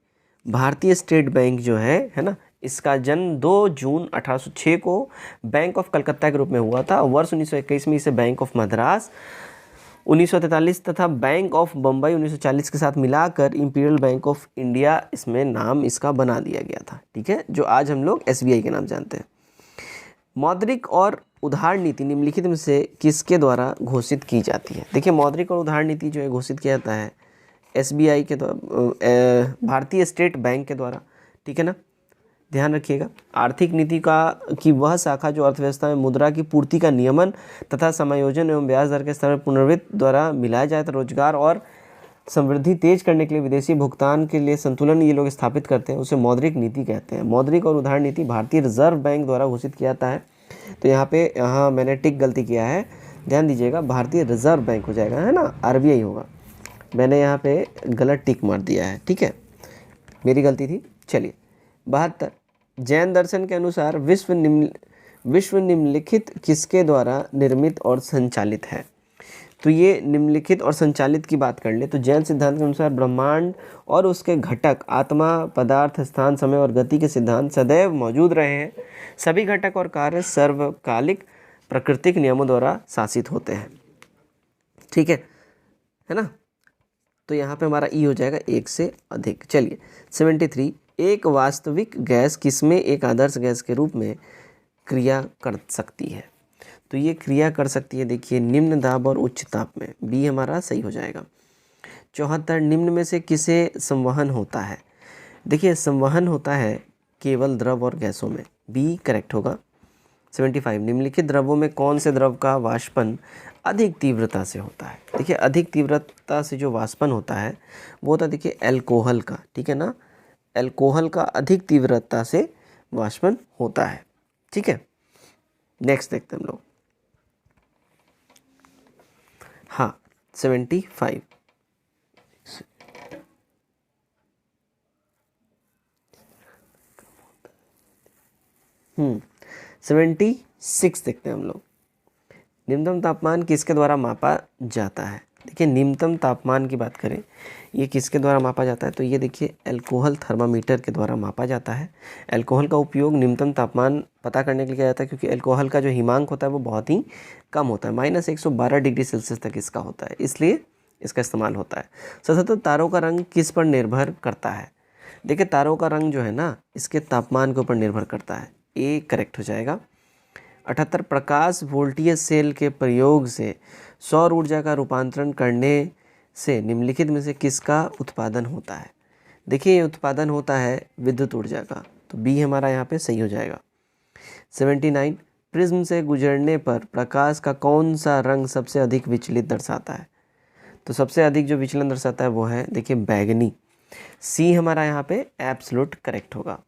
भारतीय स्टेट बैंक जो है ना, इसका जन्म 2 जून 1806 को बैंक ऑफ कलकत्ता के रूप में हुआ था। वर्ष 1921 में इसे बैंक ऑफ मद्रास 1943 तथा बैंक ऑफ बम्बई 1940 के साथ मिलाकर इंपीरियल बैंक ऑफ इंडिया इसमें नाम इसका बना दिया गया था। ठीक है, जो आज हम लोग SBI के नाम जानते हैं। मौद्रिक और उधार नीति निम्नलिखित में से किसके द्वारा घोषित की जाती है? देखिए, मौद्रिक और उधार नीति जो है घोषित किया जाता है SBI के द्वारा, भारतीय स्टेट बैंक के द्वारा। ठीक है ना, ध्यान रखिएगा। आर्थिक नीति की वह शाखा जो अर्थव्यवस्था में मुद्रा की पूर्ति का नियमन तथा समायोजन एवं ब्याज दर के स्तर में पुनर्वित्त द्वारा मिलाया जाए तो रोजगार और समृद्धि तेज करने के लिए विदेशी भुगतान के लिए संतुलन ये लोग स्थापित करते हैं, उसे मौद्रिक नीति कहते हैं। मौद्रिक और उधार नीति भारतीय रिजर्व बैंक द्वारा घोषित किया जाता है। तो यहाँ मैंने टिक गलती किया है, ध्यान दीजिएगा, भारतीय रिजर्व बैंक हो जाएगा, है ना, RBI होगा। मैंने यहाँ पे गलत टिक मार दिया है, ठीक है, मेरी गलती थी। चलिए 72, जैन दर्शन के अनुसार विश्व निम्नलिखित किसके द्वारा निर्मित और संचालित है? तो ये निम्नलिखित और संचालित की बात कर ले तो जैन सिद्धांत के अनुसार ब्रह्मांड और उसके घटक आत्मा, पदार्थ, स्थान, समय और गति के सिद्धांत सदैव मौजूद रहे हैं। सभी घटक और कार्य सर्वकालिक प्राकृतिक नियमों द्वारा शासित होते हैं। ठीक है ना। तो यहाँ पे हमारा ई हो जाएगा 1 से अधिक। चलिए 73, एक वास्तविक गैस किसमें एक आदर्श गैस के रूप में क्रिया कर सकती है? तो ये क्रिया कर सकती है, देखिए, निम्न दाब और उच्च ताप में। बी हमारा सही हो जाएगा। 74, निम्न में से किसे संवहन होता है? देखिए, संवहन होता है केवल द्रव और गैसों में। बी करेक्ट होगा। 75, निम्नलिखित द्रवों में कौन से द्रव का वाष्पन अधिक तीव्रता से होता है? देखिए, अधिक तीव्रता से जो वाष्पन होता है वो होता है, देखिए, एल्कोहल का। ठीक है ना, एल्कोहल का अधिक तीव्रता से वाष्पन होता है। ठीक है, नेक्स्ट देखते हैं हम लोग। हाँ 75, 76 देखते हैं हम लोग। निम्नतम तापमान किसके द्वारा मापा जाता है? देखिए, निम्नतम तापमान की बात करें, ये किसके द्वारा मापा जाता है? तो ये देखिए, एल्कोहल थर्मामीटर के द्वारा मापा जाता है। एल्कोहल का उपयोग निम्नतम तापमान पता करने के लिए किया जाता है, क्योंकि एल्कोहल का जो हिमांक होता है वो बहुत ही कम होता है, -112 डिग्री सेल्सियस तक इसका होता है, इसलिए इसका इस्तेमाल होता है। 77, तारों का रंग किस पर निर्भर करता है? देखिए, तारों का रंग जो है ना, इसके तापमान के ऊपर निर्भर करता है। ए करेक्ट हो जाएगा। 78, प्रकाश वोल्टीय सेल के प्रयोग से सौर ऊर्जा का रूपांतरण करने से निम्नलिखित में से किसका उत्पादन होता है? देखिए, ये उत्पादन होता है विद्युत ऊर्जा का, तो बी हमारा यहाँ पे सही हो जाएगा। 79, प्रिज्म से गुजरने पर प्रकाश का कौन सा रंग सबसे अधिक विचलित दर्शाता है? तो सबसे अधिक जो विचलन दर्शाता है वो है, देखिए, बैगनी। सी हमारा यहाँ पे एब्सोल्यूट करेक्ट होगा।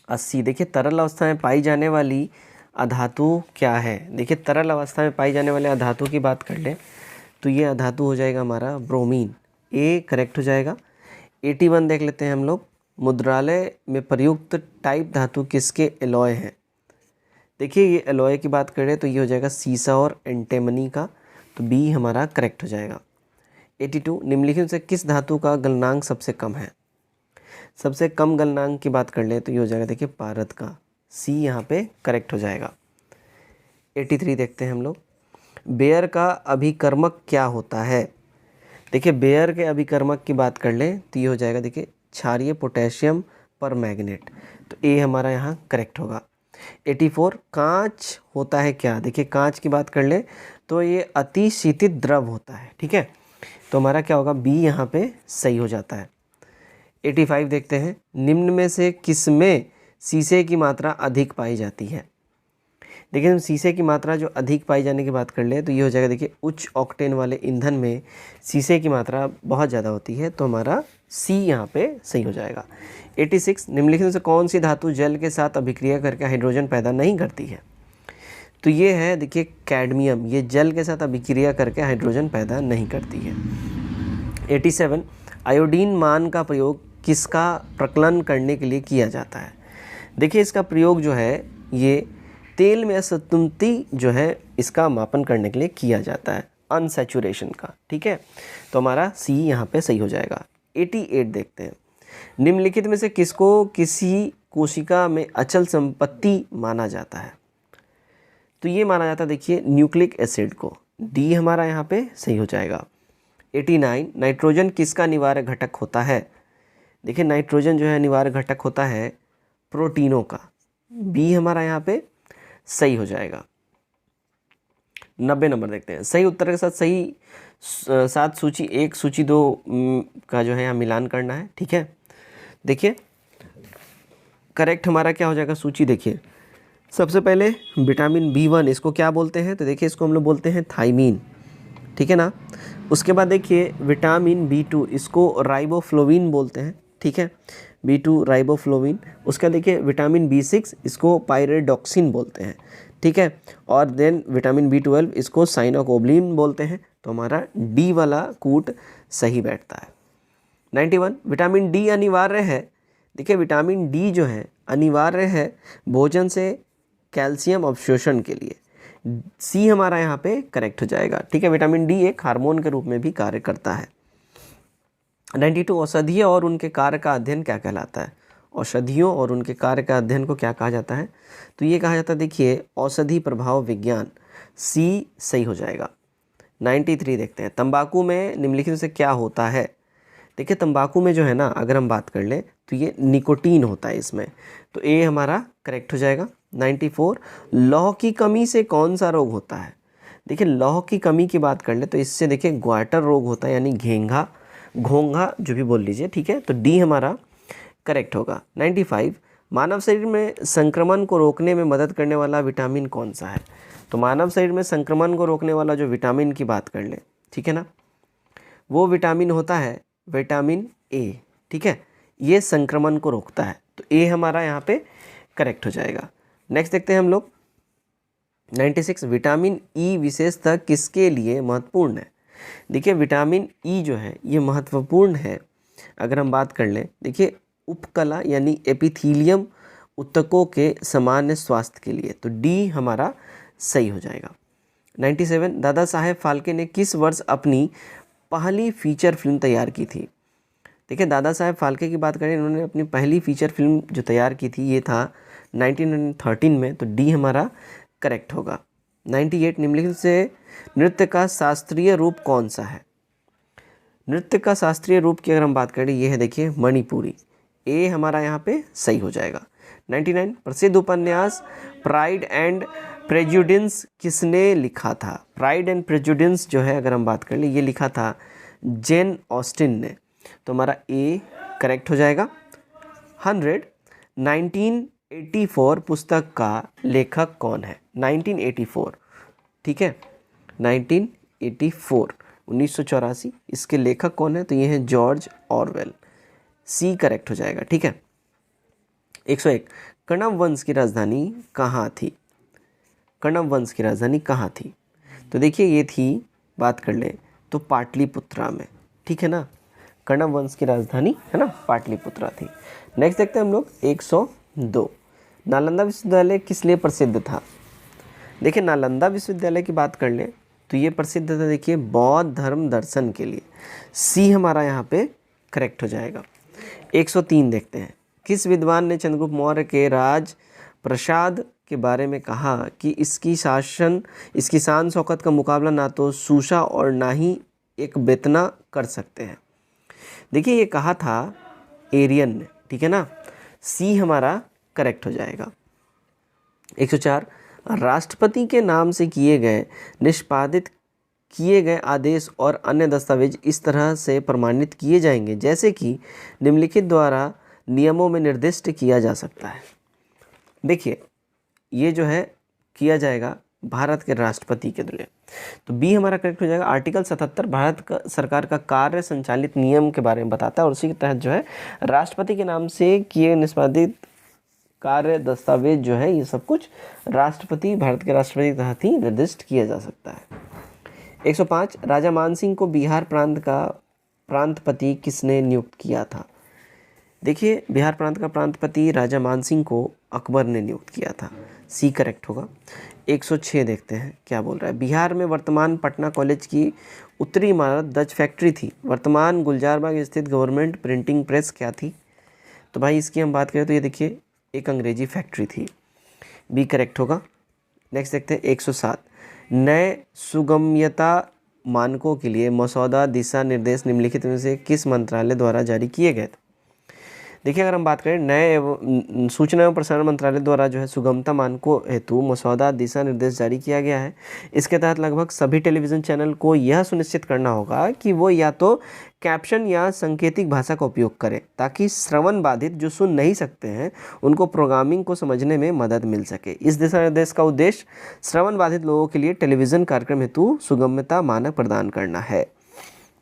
80, देखिए, तरल अवस्था में पाई जाने वाली अधातु क्या है? देखिए, तरल अवस्था में पाई जाने वाले अधातु की बात कर ले तो ये अधातु हो जाएगा हमारा ब्रोमीन। ए करेक्ट हो जाएगा। 81 देख लेते हैं हम लोग। मुद्रालय में प्रयुक्त टाइप धातु किसके एलॉय हैं? देखिए, ये एलॉय की बात करें तो ये हो जाएगा सीसा और एंटेमनी का, तो बी हमारा करेक्ट हो जाएगा। 82, निम्नलिखित से किस धातु का गलनांक सबसे कम है? सबसे कम गलनांक की बात कर ले तो ये हो जाएगा, देखिए, पारद का। सी यहाँ पे करेक्ट हो जाएगा। 83 देखते हैं हम लोग। बेयर का अभिकर्मक क्या होता है? देखिए, बेयर के अभिकर्मक की बात कर लें तो ये हो जाएगा, देखिए, क्षारीय पोटेशियम पर मैग्नेट, तो ए हमारा यहाँ करेक्ट होगा। 84, कांच होता है क्या? देखिए, कांच की बात कर ले तो ये अति शीतित द्रव होता है। ठीक है, तो हमारा क्या होगा, बी यहाँ पे सही हो जाता है। 85 देखते हैं। निम्न में से किसमें शीशे की मात्रा अधिक पाई जाती है? देखिए, हम शीशे की मात्रा जो अधिक पाई जाने की बात कर ले तो ये हो जाएगा, देखिए, उच्च ऑक्टेन वाले ईंधन में शीशे की मात्रा बहुत ज़्यादा होती है, तो हमारा सी यहाँ पे सही हो जाएगा। 86, निम्नलिखित में से कौन सी धातु जल के साथ अभिक्रिया करके हाइड्रोजन पैदा नहीं करती है? तो ये है, देखिए, कैडमियम। ये जल के साथ अभिक्रिया करके हाइड्रोजन पैदा नहीं करती है। 87, आयोडीन मान का प्रयोग किसका प्रकलन करने के लिए किया जाता है? देखिए, इसका प्रयोग जो है ये तेल में असंतुलति जो है इसका मापन करने के लिए किया जाता है, अनसैचुरेशन का। ठीक है, तो हमारा सी यहाँ पे सही हो जाएगा। 88 देखते हैं। निम्नलिखित में से किसको किसी कोशिका में अचल संपत्ति माना जाता है? तो ये माना जाता है देखिए न्यूक्लिक एसिड को। डी हमारा यहाँ पे सही हो जाएगा। 89 नाइट्रोजन किसका अनिवार्य घटक होता है? देखिए नाइट्रोजन जो है अनिवार्य घटक होता है प्रोटीनों का। बी हमारा यहाँ पे सही हो जाएगा। 90 नंबर देखते हैं। सही उत्तर के साथ सही साथ सूची 1 सूची 2 का जो है यहाँ मिलान करना है। ठीक है, देखिए करेक्ट हमारा क्या हो जाएगा सूची। देखिए सबसे पहले विटामिन B1 इसको क्या बोलते हैं? तो देखिए इसको हम लोग बोलते हैं थाइमीन, ठीक है ना। उसके बाद देखिए विटामिन B2 इसको राइबोफ्लोविन बोलते हैं, ठीक है, B2 राइबोफ्लोविन। उसका देखिए विटामिन B6 इसको पायरिडॉक्सिन बोलते हैं, ठीक है। और देन विटामिन B12 इसको साइनोकोब्लिन बोलते हैं। तो हमारा डी वाला कूट सही बैठता है। 91 विटामिन डी अनिवार्य है। देखिए विटामिन डी जो है अनिवार्य है भोजन से कैल्शियम अवशोषण के लिए। सी हमारा यहाँ पे करेक्ट हो जाएगा, ठीक है। विटामिन डी एक हार्मोन के रूप में भी कार्य करता है। 92 औषधीय और उनके कार्य का अध्ययन क्या कहलाता है? औषधियों और उनके कार्य का अध्ययन को क्या कहा जाता है? तो ये कहा जाता है देखिए औषधि प्रभाव विज्ञान। सी सही हो जाएगा। 93 देखते हैं। तंबाकू में निम्नलिखित में से क्या होता है? देखिए तंबाकू में जो है ना अगर हम बात कर लें तो ये निकोटीन होता है इसमें, तो ए हमारा करेक्ट हो जाएगा। 94 लौह की कमी से कौन सा रोग होता है? देखिए लौह की कमी की बात कर ले तो इससे देखिए ग्वाटर रोग होता है, यानी घेंघा घोंघा जो भी बोल लीजिए, ठीक है। तो डी हमारा करेक्ट होगा। 95 मानव शरीर में संक्रमण को रोकने में मदद करने वाला विटामिन कौन सा है? तो मानव शरीर में संक्रमण को रोकने वाला जो विटामिन की बात कर ले, ठीक है ना, वो विटामिन होता है विटामिन ए, ठीक है। ये संक्रमण को रोकता है, तो ए हमारा यहाँ पे करेक्ट हो जाएगा। नेक्स्ट देखते हैं हम लोग 96 विटामिन ई विशेषतः किसके लिए महत्वपूर्ण है? देखिए विटामिन ई जो है ये महत्वपूर्ण है अगर हम बात कर लें, देखिए उपकला यानी एपिथीलियम ऊतकों के सामान्य स्वास्थ्य के लिए। तो डी हमारा सही हो जाएगा। 97 दादा साहेब फाल्के ने किस वर्ष अपनी पहली फीचर फिल्म तैयार की थी? देखिए दादा साहेब फाल्के की बात करें, इन्होंने अपनी पहली फीचर फिल्म जो तैयार की थी ये था 1913 में। तो डी हमारा करेक्ट होगा। 98 निम्नलिखित से नृत्य का शास्त्रीय रूप कौन सा है? नृत्य का शास्त्रीय रूप की अगर हम बात करें ये है देखिए मणिपुरी। ए हमारा यहाँ पे सही हो जाएगा। 99 प्रसिद्ध उपन्यास प्राइड एंड प्रेजुडिस किसने लिखा था? प्राइड एंड प्रेजुडिस जो है अगर हम बात कर ले ये लिखा था जेन ऑस्टिन ने। तो हमारा ए करेक्ट हो जाएगा। 100 1984 पुस्तक का लेखक कौन है? 1984, ठीक है, 1984 1984 इसके लेखक कौन है? तो ये है जॉर्ज ऑरवेल। सी करेक्ट हो जाएगा, ठीक है। 101 कण्व वंश की राजधानी कहाँ थी? कण्व वंश की राजधानी कहाँ थी? तो देखिए ये थी, बात कर ले तो पाटलिपुत्रा में, ठीक है ना। कण्व वंश की राजधानी है ना पाटलिपुत्रा थी। नेक्स्ट देखते हैं हम लोग 102 नालंदा विश्वविद्यालय किस लिए प्रसिद्ध था? देखिए नालंदा विश्वविद्यालय की बात कर लें तो ये प्रसिद्ध था देखिए बौद्ध धर्म दर्शन के लिए। सी हमारा यहाँ पे करेक्ट हो जाएगा। 103 देखते हैं। किस विद्वान ने चंद्रगुप्त मौर्य के राज प्रसाद के बारे में कहा कि इसकी शान शौकत का मुकाबला ना तो सूशा और ना ही एक बेतना कर सकते हैं? देखिए ये कहा था एरियन ने, ठीक है ना। सी हमारा करेक्ट हो जाएगा। 104 राष्ट्रपति के नाम से निष्पादित किए गए आदेश और अन्य दस्तावेज इस तरह से प्रमाणित किए जाएंगे जैसे कि निम्नलिखित द्वारा नियमों में निर्दिष्ट किया जा सकता है। देखिए ये जो है किया जाएगा भारत के राष्ट्रपति के द्वारा। तो बी हमारा करेक्ट हो जाएगा। आर्टिकल 77 भारत का सरकार का कार्य संचालित नियम के बारे में बताता है और उसी के तहत जो है राष्ट्रपति के नाम से किए निष्पादित कार्य दस्तावेज जो है ये सब कुछ भारत के राष्ट्रपति के तहत ही निर्दिष्ट किया जा सकता है। 105 राजा मानसिंह को बिहार प्रांत का प्रांतपति किसने नियुक्त किया था? देखिए बिहार प्रांत का प्रांतपति राजा मानसिंह को अकबर ने नियुक्त किया था। सी करेक्ट होगा। 106 देखते हैं क्या बोल रहा है। बिहार में वर्तमान पटना कॉलेज की उत्तरी इमारत डच फैक्ट्री थी। वर्तमान गुलजारबाग स्थित गवर्नमेंट प्रिंटिंग प्रेस क्या थी? तो भाई इसकी हम बात करें तो ये देखिए एक अंग्रेजी फैक्ट्री थी। बी करेक्ट होगा। नेक्स्ट देखते हैं 107, नए सुगम्यता मानकों के लिए मसौदा दिशा निर्देश निम्नलिखित में से किस मंत्रालय द्वारा जारी किए गए थे। देखिए, अगर हम बात करें नए एवं सूचना एवं प्रसारण मंत्रालय द्वारा जो है सुगमता मानकों हेतु मसौदा दिशा निर्देश जारी किया गया है। इसके तहत लगभग सभी टेलीविज़न चैनल को यह सुनिश्चित करना होगा कि वो या तो कैप्शन या सांकेतिक भाषा का उपयोग करें ताकि श्रवण बाधित जो सुन नहीं सकते हैं उनको प्रोग्रामिंग को समझने में मदद मिल सके। इस दिशा निर्देश का उद्देश्य श्रवण बाधित लोगों के लिए टेलीविज़न कार्यक्रम हेतु सुगम्यता मानक प्रदान करना है।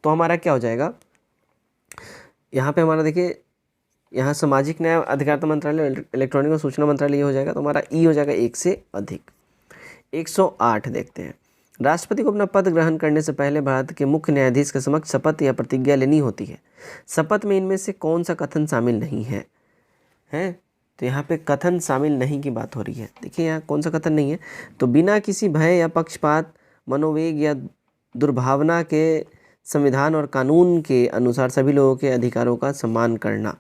तो हमारा क्या हो जाएगा यहाँ पे, हमारा देखिए यहाँ सामाजिक न्याय अधिकारिता मंत्रालय, इलेक्ट्रॉनिक और सूचना मंत्रालय ये हो जाएगा। तो हमारा ई हो जाएगा एक से अधिक। 108 देखते हैं, राष्ट्रपति को अपना पद ग्रहण करने से पहले भारत के मुख्य न्यायाधीश के समक्ष शपथ या प्रतिज्ञा लेनी होती है। शपथ में इनमें से कौन सा कथन शामिल नहीं है? तो यहाँ पे कथन शामिल नहीं की बात हो रही है। देखिए यहाँ कौन सा कथन नहीं है, तो बिना किसी भय या पक्षपात, मनोवेग या दुर्भावना के संविधान और कानून के अनुसार सभी लोगों के अधिकारों का सम्मान करना।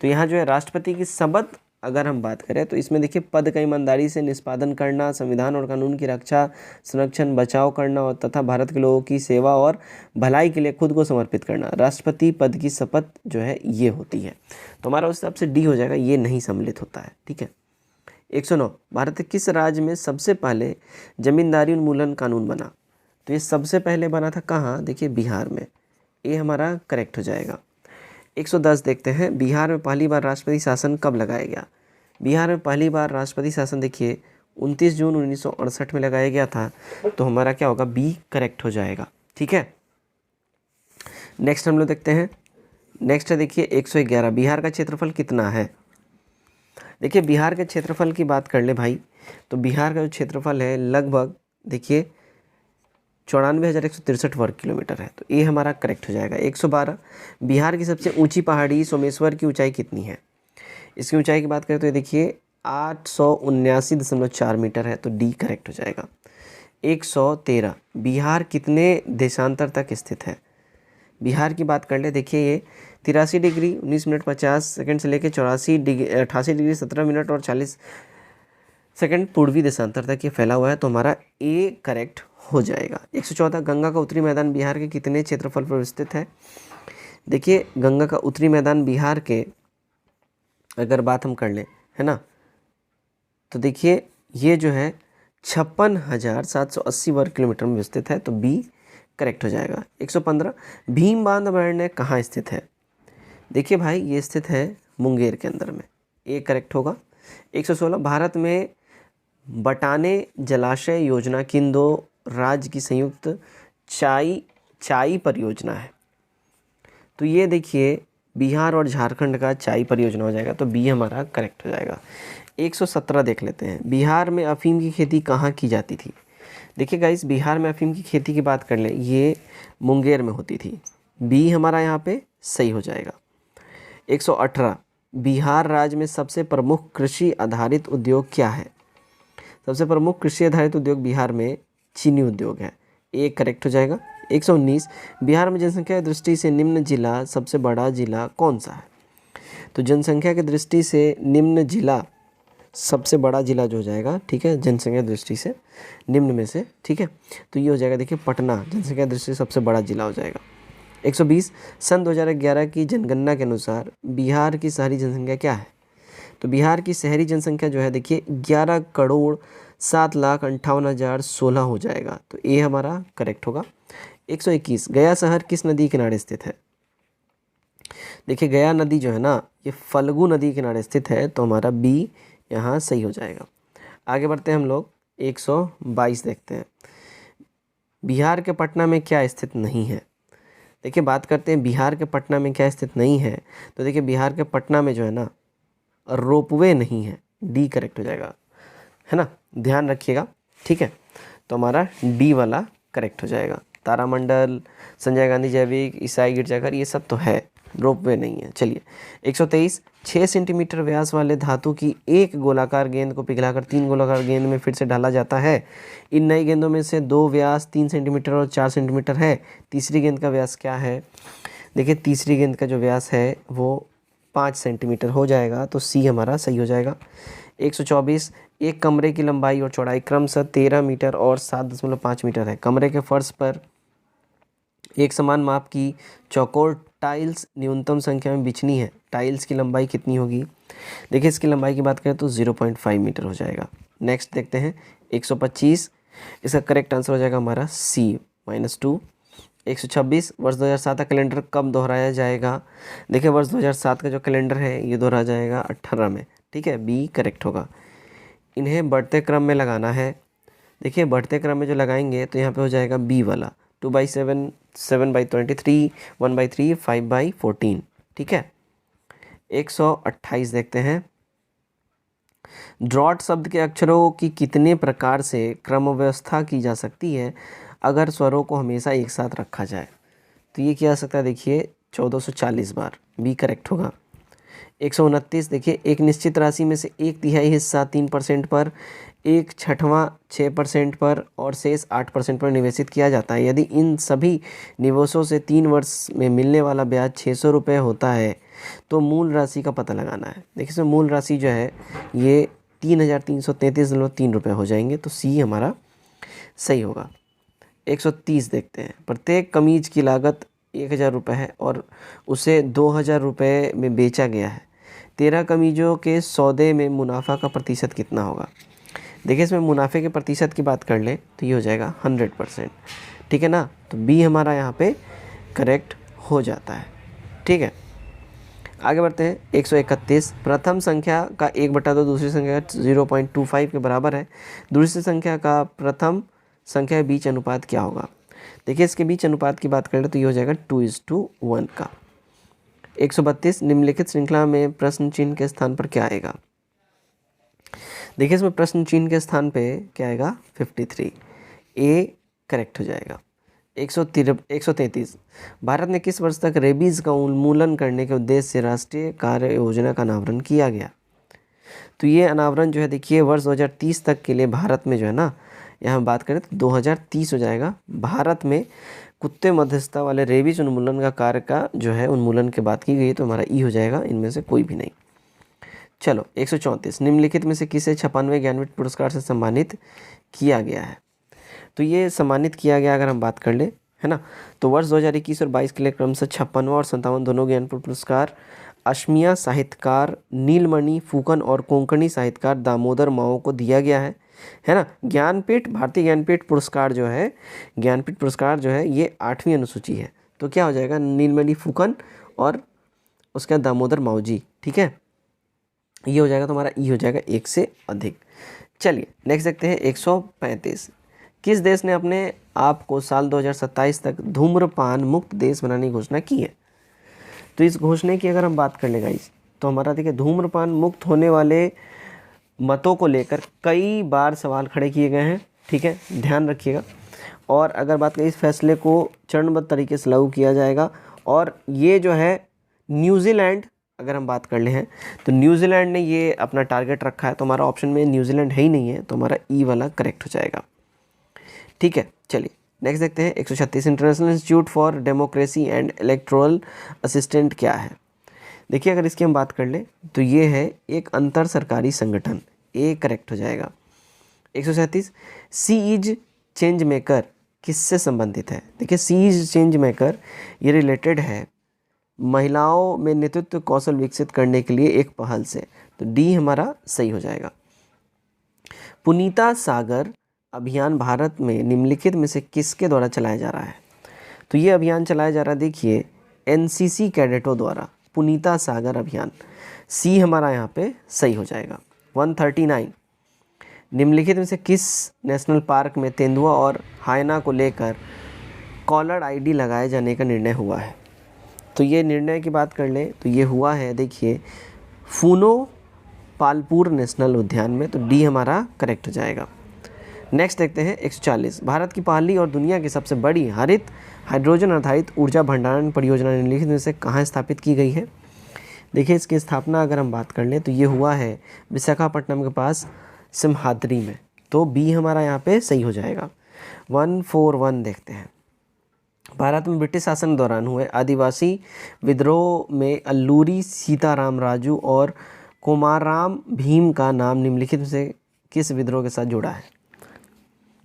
तो यहाँ जो है राष्ट्रपति की शपथ अगर हम बात करें तो इसमें देखिए पद का ईमानदारी से निष्पादन करना, संविधान और कानून की रक्षा, संरक्षण, बचाव करना और तथा भारत के लोगों की सेवा और भलाई के लिए खुद को समर्पित करना, राष्ट्रपति पद की शपथ जो है ये होती है। तो हमारा उस हिसाब से डी हो जाएगा, ये नहीं सम्मिलित होता है। ठीक है। 109, भारत के किस राज्य में सबसे पहले जमींदारी उन्मूलन कानून बना? तो ये सबसे पहले बना था कहाँ? देखिए बिहार में। ये हमारा करेक्ट हो जाएगा। 110 देखते हैं, बिहार में पहली बार राष्ट्रपति शासन कब लगाया गया? बिहार में पहली बार राष्ट्रपति शासन देखिए 29 जून 1968 में लगाया गया था। तो हमारा क्या होगा? बी करेक्ट हो जाएगा। ठीक है। नेक्स्ट हम लोग देखते हैं, नेक्स्ट है देखिए 111, बिहार का क्षेत्रफल कितना है? देखिए बिहार के क्षेत्रफल की बात कर ले भाई, तो बिहार का जो क्षेत्रफल है लगभग देखिए 94,163 वर्ग किलोमीटर है। तो ये हमारा करेक्ट हो जाएगा। 112, बिहार की सबसे ऊंची पहाड़ी सोमेश्वर की ऊंचाई कितनी है? इसकी ऊंचाई की बात करें तो ये देखिए 879.4 मीटर है। तो डी करेक्ट हो जाएगा। 113, बिहार कितने देशांतर तक स्थित है? बिहार की बात कर ले, देखिए ये 83 डिग्री 19 मिनट 50 सेकंड से लेकर 88 डिग्री 17 मिनट और 40 सेकंड पूर्वी देशांतर तक ये फैला हुआ है। तो हमारा ए करेक्ट हो जाएगा। 114, गंगा का उत्तरी मैदान बिहार के कितने क्षेत्रफल पर विस्तृत है? देखिए गंगा का उत्तरी मैदान बिहार के अगर बात हम कर लें, है ना, तो देखिए ये जो है 56,780 वर्ग किलोमीटर में विस्तृत है। तो बी करेक्ट हो जाएगा। 115, भीम बांध अभयारण्य कहाँ स्थित है? देखिए भाई ये स्थित है मुंगेर के अंदर में। ए करेक्ट होगा। 116, भारत में बटाने जलाशय योजना किन दो राज्य की संयुक्त चाई परियोजना है? तो ये देखिए बिहार और झारखंड का चाई परियोजना हो जाएगा। तो बी हमारा करेक्ट हो जाएगा। 117 देख लेते हैं, बिहार में अफीम की खेती कहाँ की जाती थी? देखिए गाइस बिहार में अफीम की खेती की बात कर लें, ये मुंगेर में होती थी। बी हमारा यहाँ पे सही हो जाएगा। 118, बिहार राज्य में सबसे प्रमुख कृषि आधारित उद्योग क्या है? सबसे प्रमुख कृषि आधारित उद्योग बिहार में चीनी उद्योग है। ए करेक्ट हो जाएगा। 119, बिहार में जनसंख्या की दृष्टि से निम्न जिला सबसे बड़ा जिला कौन सा है? तो जनसंख्या की दृष्टि से निम्न जिला सबसे बड़ा जिला जो हो जाएगा, ठीक है, जनसंख्या की दृष्टि से निम्न में से, ठीक है, तो ये हो जाएगा देखिए पटना जनसंख्या की दृष्टि से सबसे बड़ा जिला हो जाएगा। 120, सन 2011 की जनगणना के अनुसार बिहार की शहरी जनसंख्या क्या है? तो बिहार की शहरी जनसंख्या जो है देखिए 11,07,58,016 हो जाएगा। तो ये हमारा करेक्ट होगा। 121, गया शहर किस नदी किनारे स्थित है? देखिए गया नदी जो है ना ये फल्गु नदी किनारे स्थित है। तो हमारा बी यहाँ सही हो जाएगा। आगे बढ़ते हैं हम लोग 122 देखते हैं, बिहार के पटना में क्या स्थित नहीं है? देखिए बात करते हैं बिहार के पटना में क्या स्थित नहीं है। तो देखिए बिहार के पटना में जो है ना रोपवे नहीं है। डी करेक्ट हो जाएगा, है ना, ध्यान रखिएगा। ठीक है, तो हमारा डी वाला करेक्ट हो जाएगा। तारामंडल, संजय गांधी जैविक, ईसाई गिरजाघर ये सब तो है, रोपवे नहीं है। चलिए 123, 6 सेंटीमीटर व्यास वाले धातु की एक गोलाकार गेंद को पिघलाकर 3 गोलाकार गेंद में फिर से ढाला जाता है। इन नई गेंदों में से 2 व्यास 3 सेंटीमीटर और 4 सेंटीमीटर है। तीसरी गेंद का व्यास क्या है? देखिए तीसरी गेंद का जो व्यास है वो 5 सेंटीमीटर हो जाएगा, तो सी हमारा सही हो जाएगा। 124, एक कमरे की लंबाई और चौड़ाई क्रमशः 13 मीटर और 7.5 मीटर है। कमरे के फर्श पर एक समान माप की चौकोर टाइल्स न्यूनतम संख्या में बिछनी है। टाइल्स की लंबाई कितनी होगी? देखिए इसकी लंबाई की बात करें तो 0.5 मीटर हो जाएगा। नेक्स्ट देखते हैं 125, इसका करेक्ट आंसर हो जाएगा हमारा सी -2। 126, वर्ष 2007 का कैलेंडर कब दोहराया जाएगा? देखिए वर्ष 2007 का जो कैलेंडर है ये दोहरा जाएगा 18 में, ठीक है, बी करेक्ट होगा। इन्हें बढ़ते क्रम में लगाना है। देखिए बढ़ते क्रम में जो लगाएंगे तो यहाँ पे हो जाएगा बी वाला, 2/7, 7/23, 1/3, 5/14, ठीक है। 128 देखते हैं। ड्रॉट शब्द के अक्षरों की कितने प्रकार से क्रम व्यवस्था की जा सकती है अगर स्वरों को हमेशा एक साथ रखा जाए? तो ये किया जा सकता है, देखिए 1440 बार, बी करेक्ट होगा। 129, देखिए एक निश्चित राशि में से 1/3 हिस्सा 3% पर, 1/6 6% पर और शेष 8% पर निवेशित किया जाता है। यदि इन सभी निवेशों से 3 वर्ष में मिलने वाला ब्याज 600 रुपये होता है तो मूल राशि का पता लगाना है। देखिए इसमें मूल राशि जो है ये 3333.3 रुपये हो जाएंगे, तो सी हमारा सही होगा। 130 देखते हैं। प्रत्येक कमीज की लागत 1000 रुपये है और उसे 2000 रुपये में बेचा गया है। 13 कमीजों के सौदे में मुनाफा का प्रतिशत कितना होगा? देखिए इसमें मुनाफे के प्रतिशत की बात कर लें तो ये हो जाएगा 100%, ठीक है ना। तो बी हमारा यहाँ पे करेक्ट हो जाता है, ठीक है। आगे बढ़ते हैं 131, प्रथम संख्या का 1/2 दूसरी संख्या का 0.25 के बराबर है। दूसरी संख्या का प्रथम संख्या के बीच अनुपात क्या होगा? देखिए इसके बीच अनुपात की बात करें तो ये हो जाएगा 2:1 का। 132, निम्नलिखित श्रृंखला में प्रश्न चिन्ह के स्थान पर क्या आएगा? देखिए इसमें प्रश्न चिन्ह के स्थान पे क्या आएगा? 53, ए करेक्ट हो जाएगा। 133, भारत में किस वर्ष तक रेबीज़ का उन्मूलन करने के उद्देश्य से राष्ट्रीय कार्य योजना का अनावरण किया गया? तो ये अनावरण जो है देखिए वर्ष 2030 तक के लिए भारत में जो है ना, यहाँ बात करें तो 2030 हो जाएगा। भारत में कुत्ते मध्यस्थता वाले रेबीज उन्मूलन का कार्य का जो है उन्मूलन की बात की गई, तो हमारा ई हो जाएगा, इनमें से कोई भी नहीं। चलो 134, निम्नलिखित में से किसे 56वें ज्ञानपीठ पुरस्कार से सम्मानित किया गया है? तो ये सम्मानित किया गया अगर हम बात कर ले, है ना, तो वर्ष 2021 और 22 के लिए क्रमशः 56वां और 57वां दोनों ज्ञानपीठ पुरस्कार असमिया साहित्यकार नीलमणि फुकन और कोंकणी साहित्यकार दामोदर माओ को दिया गया है ना। ज्ञानपीठ, भारतीय ज्ञानपीठ पुरस्कार जो है, ज्ञानपीठ पुरस्कार जो है ये 8वीं अनुसूची है, तो क्या हो जाएगा? नीलमणि फुकन और उसका दामोदर माओ जी, ठीक है, ये हो जाएगा, तो हमारा ई हो जाएगा 1 से अधिक। चलिए नेक्स्ट देखते हैं 135, किस देश ने अपने आप को साल 2027 तक धूम्रपान मुक्त देश बनाने की घोषणा की है? तो इस घोषणा की अगर हम बात कर ले गाइस, तो हमारा देखिए धूम्रपान मुक्त होने वाले मतों को लेकर कई बार सवाल खड़े किए गए हैं, ठीक है, ध्यान रखिएगा। और अगर बात करें इस फैसले को चरणबद्ध तरीके से लागू किया जाएगा, और ये जो है न्यूजीलैंड, अगर हम बात कर ले हैं तो न्यूजीलैंड ने ये अपना टारगेट रखा है, तो हमारा ऑप्शन में न्यूजीलैंड है ही नहीं है, तो हमारा ई वाला करेक्ट हो जाएगा, ठीक है। चलिए नेक्स्ट देखते हैं 136, international institute for democracy and electoral assistant क्या है? देखिए अगर इसकी हम बात कर ले तो ये है एक अंतर सरकारी संगठन, ए करेक्ट हो जाएगा। 137, सी इज चेंज मेकर किससे संबंधित है? देखिए सी इज चेंज मेकर ये रिलेटेड है महिलाओं में नेतृत्व कौशल विकसित करने के लिए एक पहल से, तो डी हमारा सही हो जाएगा। पुनीता सागर अभियान भारत में निम्नलिखित में से किसके द्वारा चलाया जा रहा है? तो ये अभियान चलाया जा रहा है देखिए एनसीसी कैडेटों द्वारा, पुनीता सागर अभियान, सी हमारा यहाँ पे सही हो जाएगा। 139, निम्नलिखित में से किस नेशनल पार्क में तेंदुआ और हायना को लेकर कॉलर आईडी लगाए जाने का निर्णय हुआ है? तो ये निर्णय की बात कर लें तो ये हुआ है देखिए फूनो पालपुर नेशनल उद्यान में, तो डी हमारा करेक्ट हो जाएगा। नेक्स्ट देखते हैं 140, भारत की पहली और दुनिया की सबसे बड़ी हरित हाइड्रोजन आधारित ऊर्जा भंडारण परियोजना निम्नलिखित में से कहाँ स्थापित की गई है? देखिए इसकी स्थापना अगर हम बात कर लें तो ये हुआ है विशाखापट्टनम के पास सिमहाद्री में, तो बी हमारा यहाँ पे सही हो जाएगा। 141 देखते हैं, भारत में ब्रिटिश शासन के दौरान हुए आदिवासी विद्रोह में अल्लूरी सीताराम राजू और कोमाराम भीम का नाम निम्नलिखित में से किस विद्रोह के साथ जुड़ा है?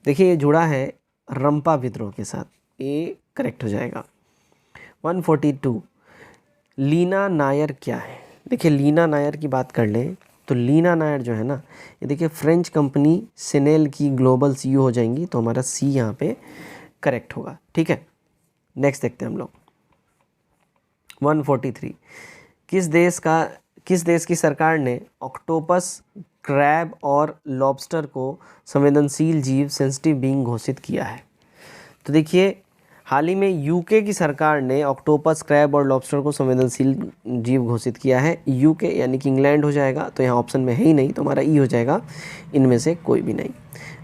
देखिए ये जुड़ा है रंपा विद्रोह के साथ, ये करेक्ट हो जाएगा। 142 लीना नायर क्या है? देखिए लीना नायर की बात कर लें तो लीना नायर जो है ना, ये देखिए फ्रेंच कंपनी सिनेल की ग्लोबल सीईओ हो जाएंगी, तो हमारा सी यहाँ पे करेक्ट होगा। ठीक है, नेक्स्ट देखते हैं हम लोग। 143 किस देश की सरकार ने ऑक्टोपस, क्रैब और लॉबस्टर को संवेदनशील जीव, सेंसिटिव बीइंग घोषित किया है? तो देखिए हाल ही में यूके की सरकार ने ऑक्टोपस, क्रैब और लॉबस्टर को संवेदनशील जीव घोषित किया है। यूके यानी कि इंग्लैंड हो जाएगा, तो यहाँ ऑप्शन में है ही नहीं, तो हमारा ई हो जाएगा, इनमें से कोई भी नहीं।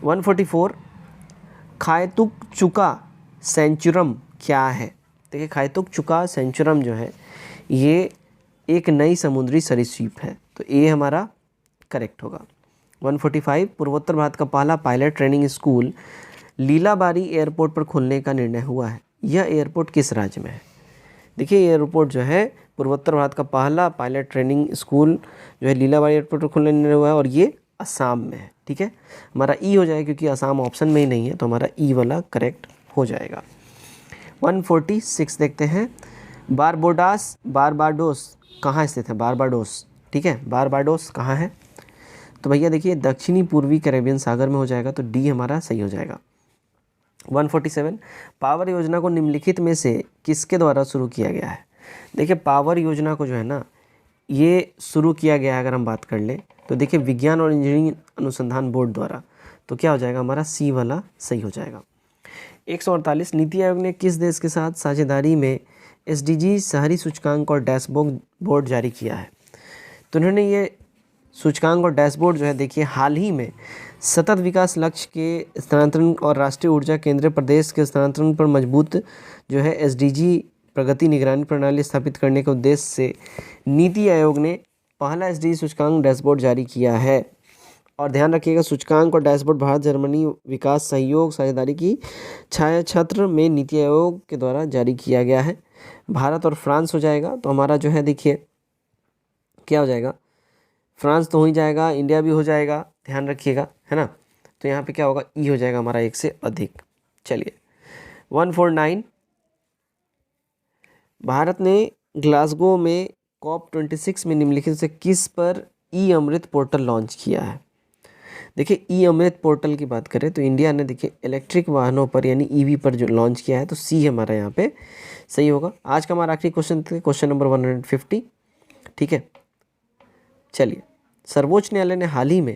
144 खायतुक सेंचुरम क्या है? देखिए खायतुक सेंचुरम जो है ये एक नई समुद्री सरीसृप है, तो ये हमारा करेक्ट होगा। 145 पूर्वोत्तर भारत का पहला pilot training school Lilabari airport पर खोलने का निर्णय हुआ है। यह एयरपोर्ट किस राज्य में है? देखिए एयरपोर्ट जो है पूर्वोत्तर भारत का पहला पायलट ट्रेनिंग स्कूल जो है लीलाबारी एयरपोर्ट पर खोलने का निर्णय हुआ है, और ये असम में है। ठीक है, हमारा ई हो जाएगा क्योंकि असम ऑप्शन में ही नहीं है, तो हमारा ई वाला करेक्ट हो जाएगा। 146 देखते हैं। बारबाडोस कहाँ स्थित है? बारबाडोस, ठीक है, बारबाडोस कहाँ है? तो भैया देखिए दक्षिणी पूर्वी कैरेबियन सागर में हो जाएगा, तो डी हमारा सही हो जाएगा। 147 पावर योजना को निम्नलिखित में से किसके द्वारा शुरू किया गया है? देखिए पावर योजना को जो है ना ये शुरू किया गया है, अगर हम बात कर लें तो देखिए विज्ञान और इंजीनियरिंग अनुसंधान बोर्ड द्वारा, तो क्या हो जाएगा हमारा सी वाला सही हो जाएगा। 148 नीति आयोग ने किस देश के साथ साझेदारी में SDG शहरी सूचकांक और डैशबोर्ड जारी किया है? तो उन्होंने ये सूचकांक और डैशबोर्ड जो है देखिए हाल ही में सतत विकास लक्ष्य के स्थानांतरण और राष्ट्रीय ऊर्जा केंद्रीय प्रदेश के स्थानांतरण पर मजबूत जो है SDG प्रगति निगरानी प्रणाली स्थापित करने के उद्देश्य से नीति आयोग ने पहला SDG सूचकांक डैशबोर्ड जारी किया है। और ध्यान रखिएगा सूचकांक और डैशबोर्ड भारत जर्मनी विकास सहयोग साझेदारी की छाया छत्र में नीति आयोग के द्वारा जारी किया गया है। भारत और फ्रांस हो जाएगा, तो हमारा जो है देखिए क्या हो जाएगा, फ्रांस तो हो ही जाएगा, इंडिया भी हो जाएगा, ध्यान रखिएगा, है ना। तो यहाँ पे क्या होगा, ई हो जाएगा हमारा एक से अधिक। चलिए 149 भारत ने ग्लासगो में COP26 में निम्नलिखित से किस पर ई अमृत पोर्टल लॉन्च किया है? देखिए ई अमृत पोर्टल की बात करें तो इंडिया ने देखिए इलेक्ट्रिक वाहनों पर यानी EV पर जो लॉन्च किया है, तो सी हमारा यहाँ पे सही होगा। आज का हमारा आखिरी क्वेश्चन थे, क्वेश्चन नंबर 150। ठीक है, चलिए सर्वोच्च न्यायालय ने हाल ही में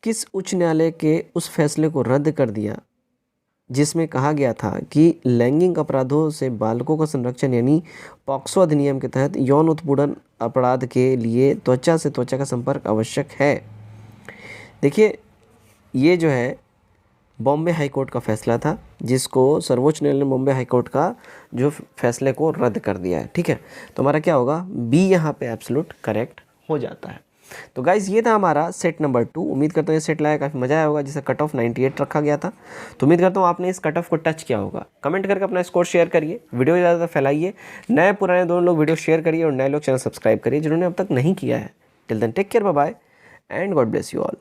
किस उच्च न्यायालय के उस फैसले को रद्द कर दिया जिसमें कहा गया था कि लैंगिक अपराधों से बालकों का संरक्षण यानी पॉक्सो अधिनियम के तहत यौन उत्पीड़न अपराध के लिए त्वचा से त्वचा का संपर्क आवश्यक है? देखिए ये जो है बॉम्बे हाई कोर्ट का फैसला था, जिसको सर्वोच्च न्यायालय ने बॉम्बे हाई कोर्ट का जो फैसले को रद्द कर दिया है। ठीक है, तो हमारा क्या होगा, बी यहाँ पे एब्सोल्यूट करेक्ट हो जाता है। तो गाइज़ ये था हमारा सेट नंबर 2। उम्मीद करता हूँ ये सेट लाया काफ़ी मज़ा आया होगा, जिसका कट ऑफ 98 रखा गया था। तो उम्मीद करता हूँ आपने इस कट ऑफ को टच किया होगा। कमेंट करके अपना स्कोर शेयर करिए, वीडियो ज़्यादा फैलाइए, नए पुराने दोनों लोग वीडियो शेयर करिए और नए लोग चैनल सब्सक्राइब करिए जिन्होंने अब तक नहीं किया है। Till then take care, bye bye and God bless you all.